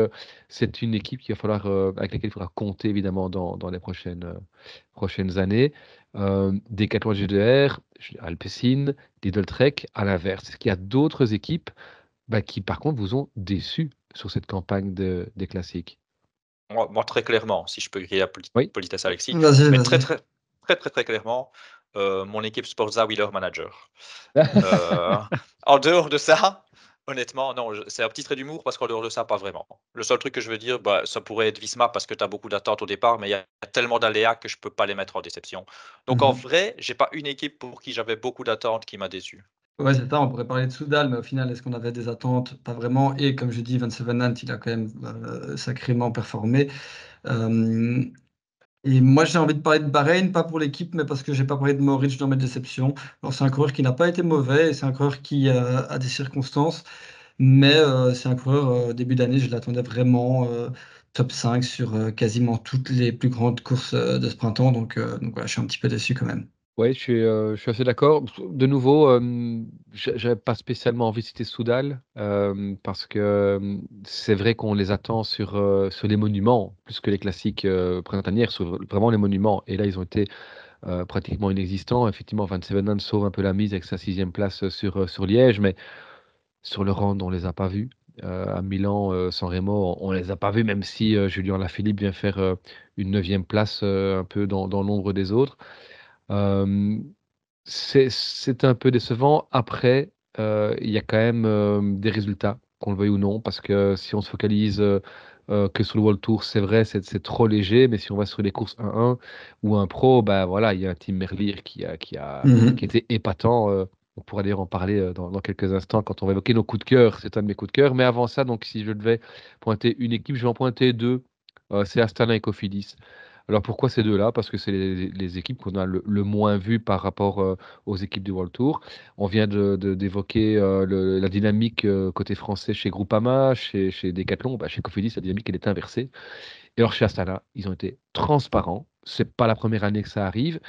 c'est une équipe qu'il va falloir, avec laquelle il faudra compter évidemment dans les prochaines années. Decathlon AG2R, Alpecin, Lidl Trek, à l'inverse. Est-ce qu'il y a d'autres équipes qui, par contre, vous ont déçu sur cette campagne des classiques? Moi, très clairement, si je peux griller la Oui. politesse Alexis, Vas-y, mais vas-y. très clairement, mon équipe Sporza Wheeler Manager. Heu, En dehors de ça, honnêtement, non, c'est un petit trait d'humour parce qu'en dehors de ça, pas vraiment. Le seul truc que je veux dire, bah, ça pourrait être Visma parce que tu as beaucoup d'attentes au départ, mais il y a tellement d'aléas que je peux pas les mettre en déception. Donc en Mhm. vrai, j'ai pas une équipe pour qui j'avais beaucoup d'attentes qui m'a déçu. Ouais, c'est ça, on pourrait parler de Soudal, mais au final, est-ce qu'on avait des attentes? Pas vraiment. Et comme je dis, Van Sevenant, il a quand même sacrément performé. Euh, et moi, j'ai envie de parler de Bahreïn, pas pour l'équipe, mais parce que j'ai pas parlé de Mohoric dans mes déceptions. Alors, c'est un coureur qui n'a pas été mauvais, et c'est un coureur qui a des circonstances, mais c'est un coureur, début d'année, je l'attendais vraiment top 5 sur quasiment toutes les plus grandes courses de ce printemps. Donc voilà, je suis un petit peu déçu quand même. Ouais, je suis assez d'accord. De nouveau, j'avais pas spécialement envie de citer Soudal, parce que, c'est vrai qu'on les attend sur les monuments plus que les classiques, printanières, sur vraiment les monuments et là, ils ont été, pratiquement inexistants. Effectivement, Van Sevenant sauve un peu la mise avec sa 6e place, sur Liège, mais sur le Rhône, on les a pas vus. À Milan, San Remo, on les a pas vus, même si, Julien Lafilippe vient faire, une 9e place, un peu dans l'ombre des autres. Hem, c'est un peu décevant. Après, il y a quand même, des résultats, qu'on le veuille ou non, parce que si on se focalise, que sur le World Tour, c'est vrai, c'est trop léger, mais si on va sur les courses 1-1 ou un pro, bah, voilà, il y a un Tim Merlier qui Mhm. était épatant, on pourra d'ailleurs en parler, dans quelques instants quand on va évoquer nos coups de cœur. C'est un de mes coups de cœur, mais avant ça, donc si je devais pointer une équipe, je vais en pointer 2, c'est Astana et Cofidis. Alors pourquoi ces 2 là? Parce que c'est les équipes qu'on a le moins vues par rapport, aux équipes du World Tour. On vient d'évoquer, la dynamique, côté français chez Groupama, chez Decathlon. Bah, chez Cofidis, la dynamique, elle est inversée. Et alors chez Astana, ils ont été transparents. C'est pas la première année que ça arrive,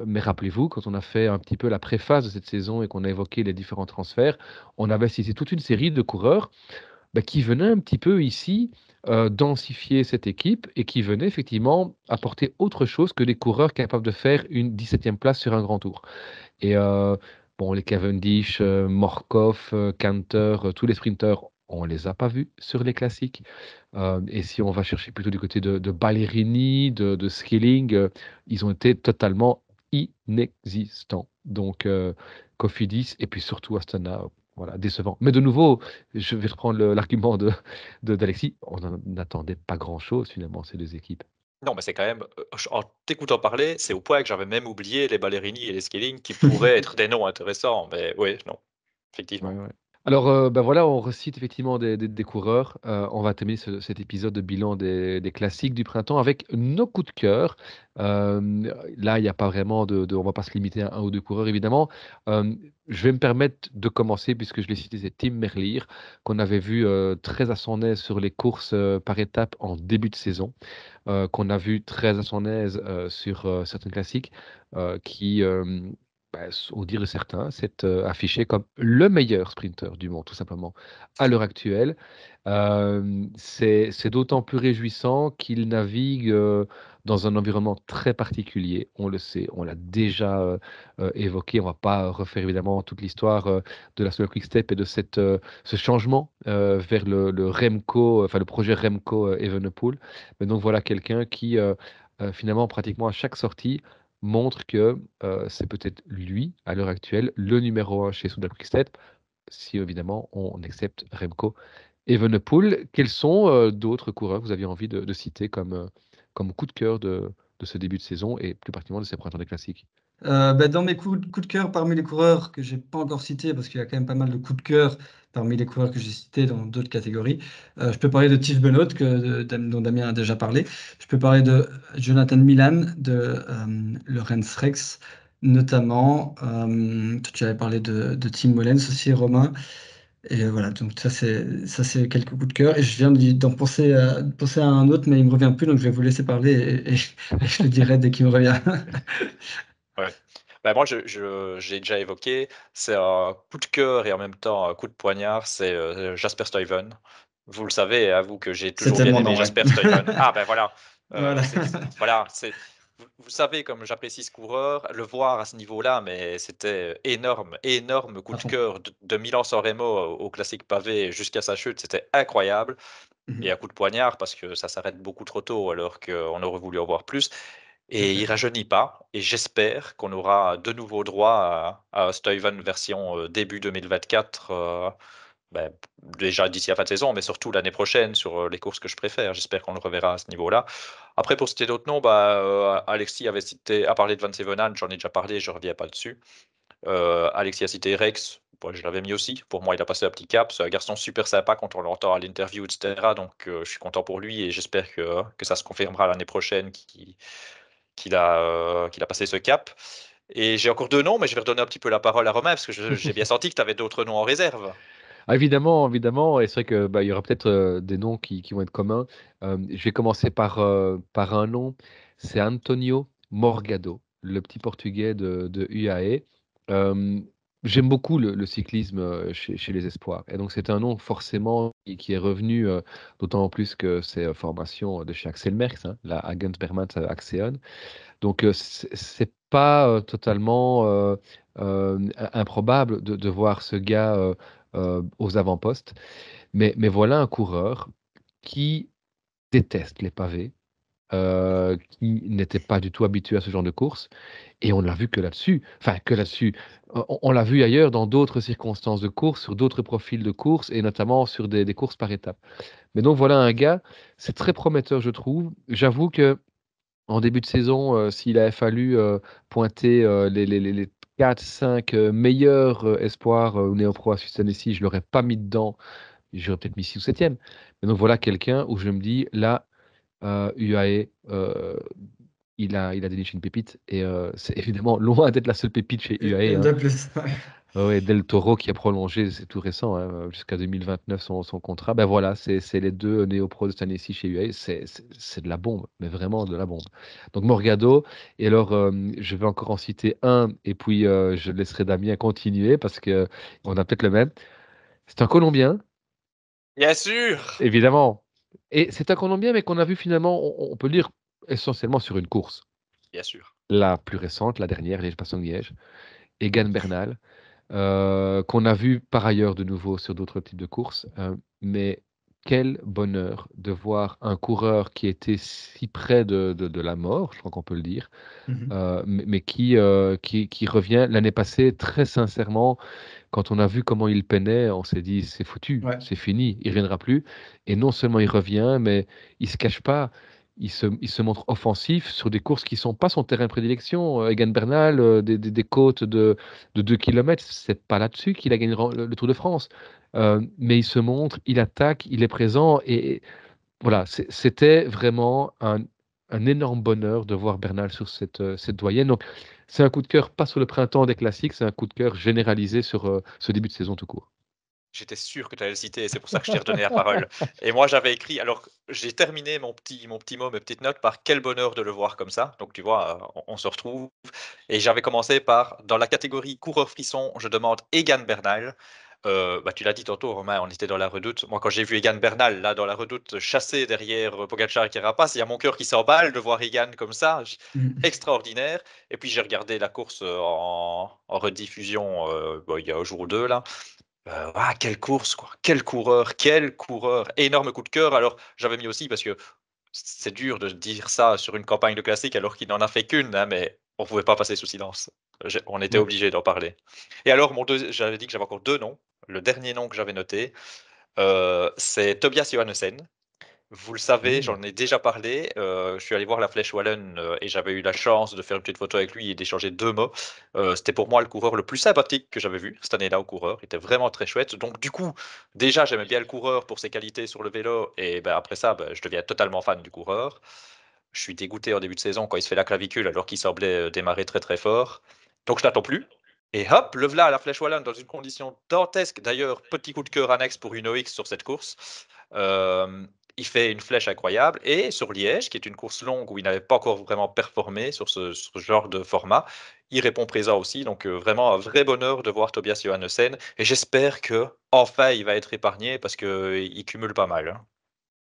mais rappelez-vous, quand on a fait un petit peu la préface de cette saison et qu'on a évoqué les différents transferts, on avait cité toute une série de coureurs bah, qui venait un petit peu ici, densifier cette équipe et qui venait effectivement apporter autre chose que des coureurs capables de faire une 17e place sur un grand tour. Et bon, les Cavendish, Morkov, Canter, tous les sprinteurs, on les a pas vus sur les classiques. Et si on va chercher plutôt du côté de Ballerini, de Skilling, ils ont été totalement inexistants. Donc, Cofidis et puis surtout Astana, voilà, décevant. Mais de nouveau, je vais reprendre l'argument d'Alexis, on n'en attendait pas grand-chose finalement, ces 2 équipes. Non, mais c'est quand même, en t'écoutant parler, c'est au point que j'avais même oublié les Ballerini et les Skilling qui pourraient être des noms intéressants, mais oui, non, Ouais, effectivement. ouais. Alors, bah, voilà, on recite effectivement des coureurs. On va terminer cet épisode de bilan des classiques du printemps avec nos coups de cœur. Là, il n'y a pas vraiment on va pas se limiter à 1 ou 2 coureurs évidemment. Je vais me permettre de commencer puisque je l'ai cité, c'est Tim Merlier qu'on avait vu, très à son aise sur les courses, par étapes en début de saison, qu'on a vu très à son aise, sur, certains classiques, qui, bah, au dire de certains, s'est, affiché comme le meilleur sprinter du monde, tout simplement, à l'heure actuelle. C'est d'autant plus réjouissant qu'il navigue, dans un environnement très particulier. On le sait, on l'a déjà, évoqué. On va pas refaire évidemment toute l'histoire, de la Solar Quick Step et de ce changement, vers le Remco, enfin le projet Remco, Evenepoel. Mais donc voilà quelqu'un qui, finalement, pratiquement à chaque sortie, montre que, c'est peut-être lui, à l'heure actuelle, le numéro 1 chez Soudal Quick-Step, si évidemment on accepte Remco Evenepoel. Quels sont, d'autres coureurs que vous aviez envie de citer comme coup de cœur de ce début de saison et plus particulièrement de ces printemps des classiques? Bah, dans mes coups de cœur parmi les coureurs que j'ai pas encore cités, parce qu'il y a quand même pas mal de coups de cœur parmi les coureurs que j'ai cités dans d'autres catégories, je peux parler de Tiff Benoît, dont Damien a déjà parlé. Je peux parler de Jonathan Milan, de Lorenz Rex, notamment. Tu avais parlé de Tim Mollens aussi, Romain. Et voilà, donc ça c'est quelques coups de cœur. Et je viens d'en penser à un autre, mais il me revient plus, donc je vais vous laisser parler et je le dirai dès qu'il me revient. Ouais. Bah, moi, j'ai déjà évoqué, c'est un coup de cœur et en même temps un coup de poignard, c'est, Jasper Stuyven. Vous le savez, à vous, que j'ai toujours C'était bien mon aimé nom, ouais. Jasper Stuyven. Ah ben voilà, Voilà. voilà, vous savez comme j'apprécie ce coureur, le voir à ce niveau-là, mais c'était énorme, énorme coup À de fond. cœur de Milan-San Remo au classique pavé jusqu'à sa chute, c'était incroyable. Et Mhm. un coup de poignard parce que ça s'arrête beaucoup trop tôt alors qu'on aurait voulu en voir plus. Tout à Et fait. il rajeunit pas et j'espère qu'on aura de nouveau droit à Stuyven version, début 2024, bah, déjà d'ici la fin de saison, mais surtout l'année prochaine sur, les courses que je préfère. J'espère qu'on le reverra à ce niveau-là. Après pour citer d'autres noms, bah, Alexis a parlé de Van Sevenant, j'en ai déjà parlé, je reviens pas dessus. Alexis a cité Rex, ouais, je l'avais mis aussi. Pour moi, il a passé un petit cap. C'est un garçon super sympa quand on l'entend à l'interview, etc. Donc, je suis content pour lui et j'espère que ça se confirmera l'année prochaine qu'il a passé ce cap. Et j'ai encore 2 noms, mais je vais redonner un petit peu la parole à Romain parce que j'ai bien senti que tu avais d'autres noms en réserve. Ah, évidemment, évidemment, et c'est vrai que il y aura peut-être des noms qui vont être communs. Je vais commencer par un nom, c'est Antonio Morgado, le petit Portugais de UAE. Euh, J'aime beaucoup le cyclisme chez les Espoirs, et donc c'est un nom forcément qui est revenu, d'autant plus que c'est formation de chez Axel Merckx, hein, la Agent Axeon. Donc, c'est pas totalement improbable de voir ce gars aux avant-postes. Mais voilà un coureur qui déteste les pavés, qui n'était pas du tout habitué à ce genre de course. Et on l'a vu que là-dessus. Enfin, que là-dessus. On l'a vu ailleurs dans d'autres circonstances de course, sur d'autres profils de course, et notamment sur des courses par étapes. Mais donc voilà un gars, c'est très prometteur, je trouve. J'avoue que en début de saison, s'il avait fallu, pointer, les 4-5 meilleurs, espoirs, néo-pro à cette année-ci, je l'aurais pas mis dedans. J'aurais peut-être mis 6 ou 7e. Mais donc voilà quelqu'un où je me dis: «Là, UAE, il a déniché une pépite» et c'est évidemment loin d'être la seule pépite chez UAE, Une hein. de plus. Ouais, ouais, Del Toro qui a prolongé, c'est tout récent, hein, jusqu'à 2029 son contrat. Ben voilà, c'est les 2 néo-pros de cette année-ci chez UAE, c'est de la bombe, mais vraiment de la bombe. Donc Morgado, et alors je vais encore en citer un, et puis je laisserai Damien continuer parce que on a peut-être le même. C'est un Colombien, Bien sûr! évidemment, et c'est un Colombien, mais qu'on a vu finalement, on peut le dire, essentiellement sur une course. Bien sûr. La plus récente, la dernière, Liège-Bastogne-Liège, Egan Bernal. Qu'on a vu par ailleurs de nouveau sur d'autres types de courses. Mais quel bonheur de voir un coureur qui était si près de la mort, je crois qu'on peut le dire, Mhm. mais qui revient. L'année passée, très sincèrement, quand on a vu comment il peinait, on s'est dit, c'est foutu, Ouais. c'est fini, il ne reviendra plus. Et non seulement il revient, mais il ne se cache pas. Il se montre offensif sur des courses qui ne sont pas son terrain de prédilection. Egan Bernal, des côtes de 2 km, c'est pas là-dessus qu'il a gagné le Tour de France. Mais il se montre, il attaque, il est présent. Et voilà, c'était vraiment un énorme bonheur de voir Bernal sur cette doyenne. Donc, c'est un coup de cœur, pas sur le printemps des classiques, c'est un coup de cœur généralisé sur ce début de saison tout court. J'étais sûr que tu allais le citer et c'est pour ça que je t'ai redonné la parole. Et moi, j'avais écrit, alors j'ai terminé mon petit mot, mes petites notes par quel bonheur de le voir comme ça. Donc, tu vois, on se retrouve. Et j'avais commencé par, dans la catégorie coureur frisson, je demande Egan Bernal. Tu l'as dit tantôt, Romain, on était dans la redoute. Moi, quand j'ai vu Egan Bernal, là, dans la redoute, chassé derrière Pogacar et Carapaz, il y a mon cœur qui s'emballe de voir Egan comme ça. Mhm. Extraordinaire. Et puis, j'ai regardé la course en rediffusion il y a un jour ou deux, là. Quelle course, quoi! Quel coureur, quel coureur! Énorme coup de cœur. Alors, j'avais mis aussi parce que c'est dur de dire ça sur une campagne de classique alors qu'il n'en a fait qu'une, hein, mais on pouvait pas passer sous silence. On était Ouais. obligé d'en parler. Et alors, j'avais dit que j'avais encore deux noms. Le dernier nom que j'avais noté, c'est Tobias Johannessen. Vous le savez, Mmh. j'en ai déjà parlé. Je suis allé voir la Flèche Wallonne et j'avais eu la chance de faire une petite photo avec lui et d'échanger deux mots. C'était pour moi le coureur le plus sympathique que j'avais vu cette année-là au coureur. Il était vraiment très chouette. Donc, du coup, déjà, j'aimais bien le coureur pour ses qualités sur le vélo. Et ben, après ça, je deviens totalement fan du coureur. Je suis dégoûté en début de saison quand il se fait la clavicule alors qu'il semblait démarrer très très fort. Donc, je n'attends plus. Et hop, le voilà à la Flèche Wallonne dans une condition dantesque. D'ailleurs, petit coup de cœur annexe pour une OX sur cette course. Euh, il fait une flèche incroyable. Et sur Liège, qui est une course longue où il n'avait pas encore vraiment performé sur ce genre de format, il répond présent aussi. Donc vraiment un vrai bonheur de voir Tobias Johannessen. Et j'espère que enfin il va être épargné parce qu'il cumule pas mal, hein.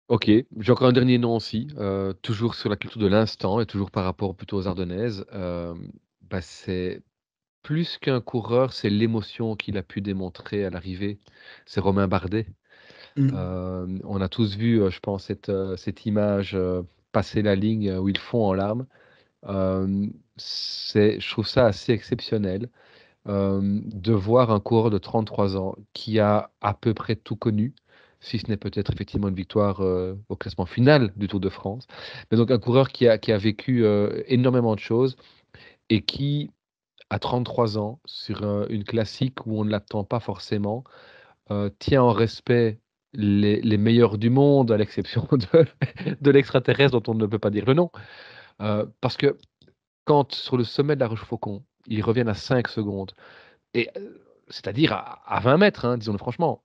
OK, j'ai encore un dernier nom aussi, toujours sur la culture de l'instant et toujours par rapport plutôt aux Ardennaises. C'est plus qu'un coureur, c'est l'émotion qu'il a pu démontrer à l'arrivée. C'est Romain Bardet. Mhm. On a tous vu, je pense, cette image, passer la ligne, où ils fond en larmes. Je trouve ça assez exceptionnel, de voir un coureur de 33 ans qui a à peu près tout connu, si ce n'est peut-être effectivement une victoire, au classement final du Tour de France. Mais donc un coureur qui a vécu, énormément de choses, et qui, à 33 ans, sur, une classique où on ne l'attend pas forcément, tient en respect les meilleurs du monde, à l'exception de l'extraterrestre dont on ne peut pas dire le nom. Parce que quand sur le sommet de la Rochefaucon, ils reviennent à 5 secondes, et c'est-à-dire à 20 mètres, hein, disons-le franchement.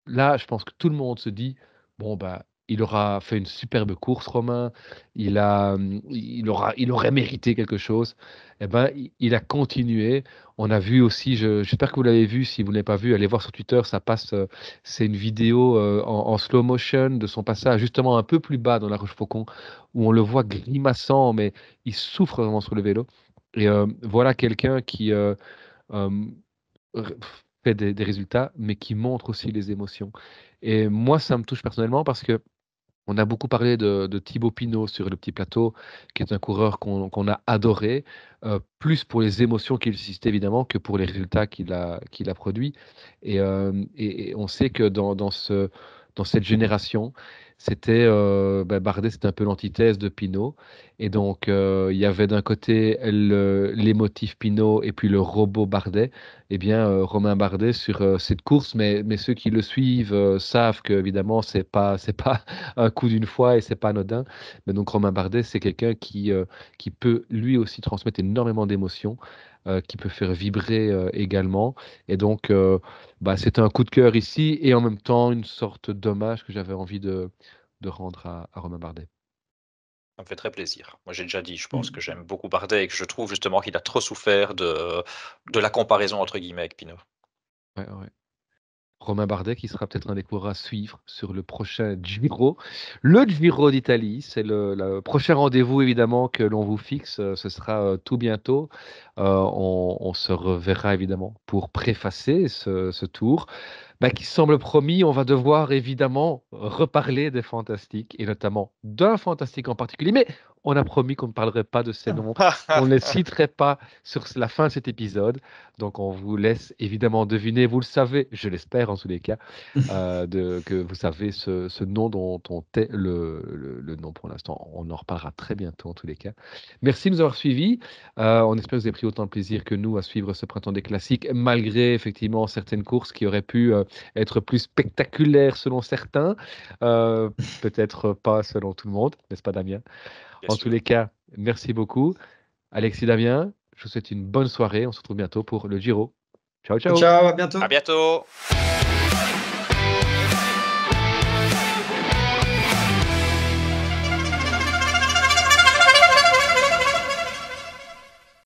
là, je pense que tout le monde se dit, bon, bah, il aura fait une superbe course, Romain, il aurait mérité quelque chose. Eh ben, il a continué. On a vu aussi, j'espère que vous l'avez vu, si vous ne l'avez pas vu, allez voir sur Twitter, ça passe, c'est une vidéo en slow motion de son passage justement un peu plus bas dans la Rochefaucon, où on le voit grimaçant, mais il souffre vraiment sur le vélo. Et voilà quelqu'un qui euh, r- fait des résultats, mais qui montre aussi les émotions. Et moi, ça me touche personnellement parce que on a beaucoup parlé de Thibaut Pinot sur le petit plateau, qui est un coureur qu'on a adoré, plus pour les émotions qu'il suscite évidemment que pour les résultats qu'il a produits. Et on sait que dans cette génération, c'était Bardet, c'était un peu l'antithèse de Pinot. Et donc, il y avait d'un côté l'émotif Pinot et puis le robot Bardet. Eh bien, Romain Bardet sur cette course, mais ceux qui le suivent savent que évidemment, c'est pas un coup d'une fois et c'est pas anodin. Mais donc Romain Bardet, c'est quelqu'un qui peut lui aussi transmettre énormément d'émotions, qui peut faire vibrer également. Et donc, bah, c'était un coup de cœur ici et en même temps une sorte d'hommage que j'avais envie de rendre à Romain Bardet. Ça me fait très plaisir. Moi, j'ai déjà dit, je pense que Mm. j'aime beaucoup Bardet et que je trouve justement qu'il a trop souffert de la comparaison entre guillemets avec Pinot. Ouais, ouais. Romain Bardet qui sera peut-être un des coureurs à suivre sur le prochain Giro. Le Giro d'Italie, c'est le prochain rendez-vous évidemment que l'on vous fixe. Ce sera tout bientôt. On se reverra évidemment pour préfacer ce tour. Bah, qui semble promis. On va devoir évidemment reparler des fantastiques et notamment d'un fantastique en particulier. Mais on a promis qu'on ne parlerait pas de ces noms. On ne les citerait pas sur la fin de cet épisode. Donc on vous laisse évidemment deviner. Vous le savez, je l'espère en tous les cas, que vous savez ce nom dont on tait le nom pour l'instant. On en reparlera très bientôt en tous les cas. Merci de nous avoir suivis. On espère que vous avez pris autant de plaisir que nous à suivre ce printemps des classiques, malgré effectivement certaines courses qui auraient pu être plus spectaculaires selon certains, euh, peut-être pas selon tout le monde, n'est-ce pas Damien? Bien En tous sûr. les cas, merci beaucoup. Alexis, Damien, je vous souhaite une bonne soirée. On se retrouve bientôt pour le Giro. Ciao, ciao. Ciao, à À bientôt. bientôt.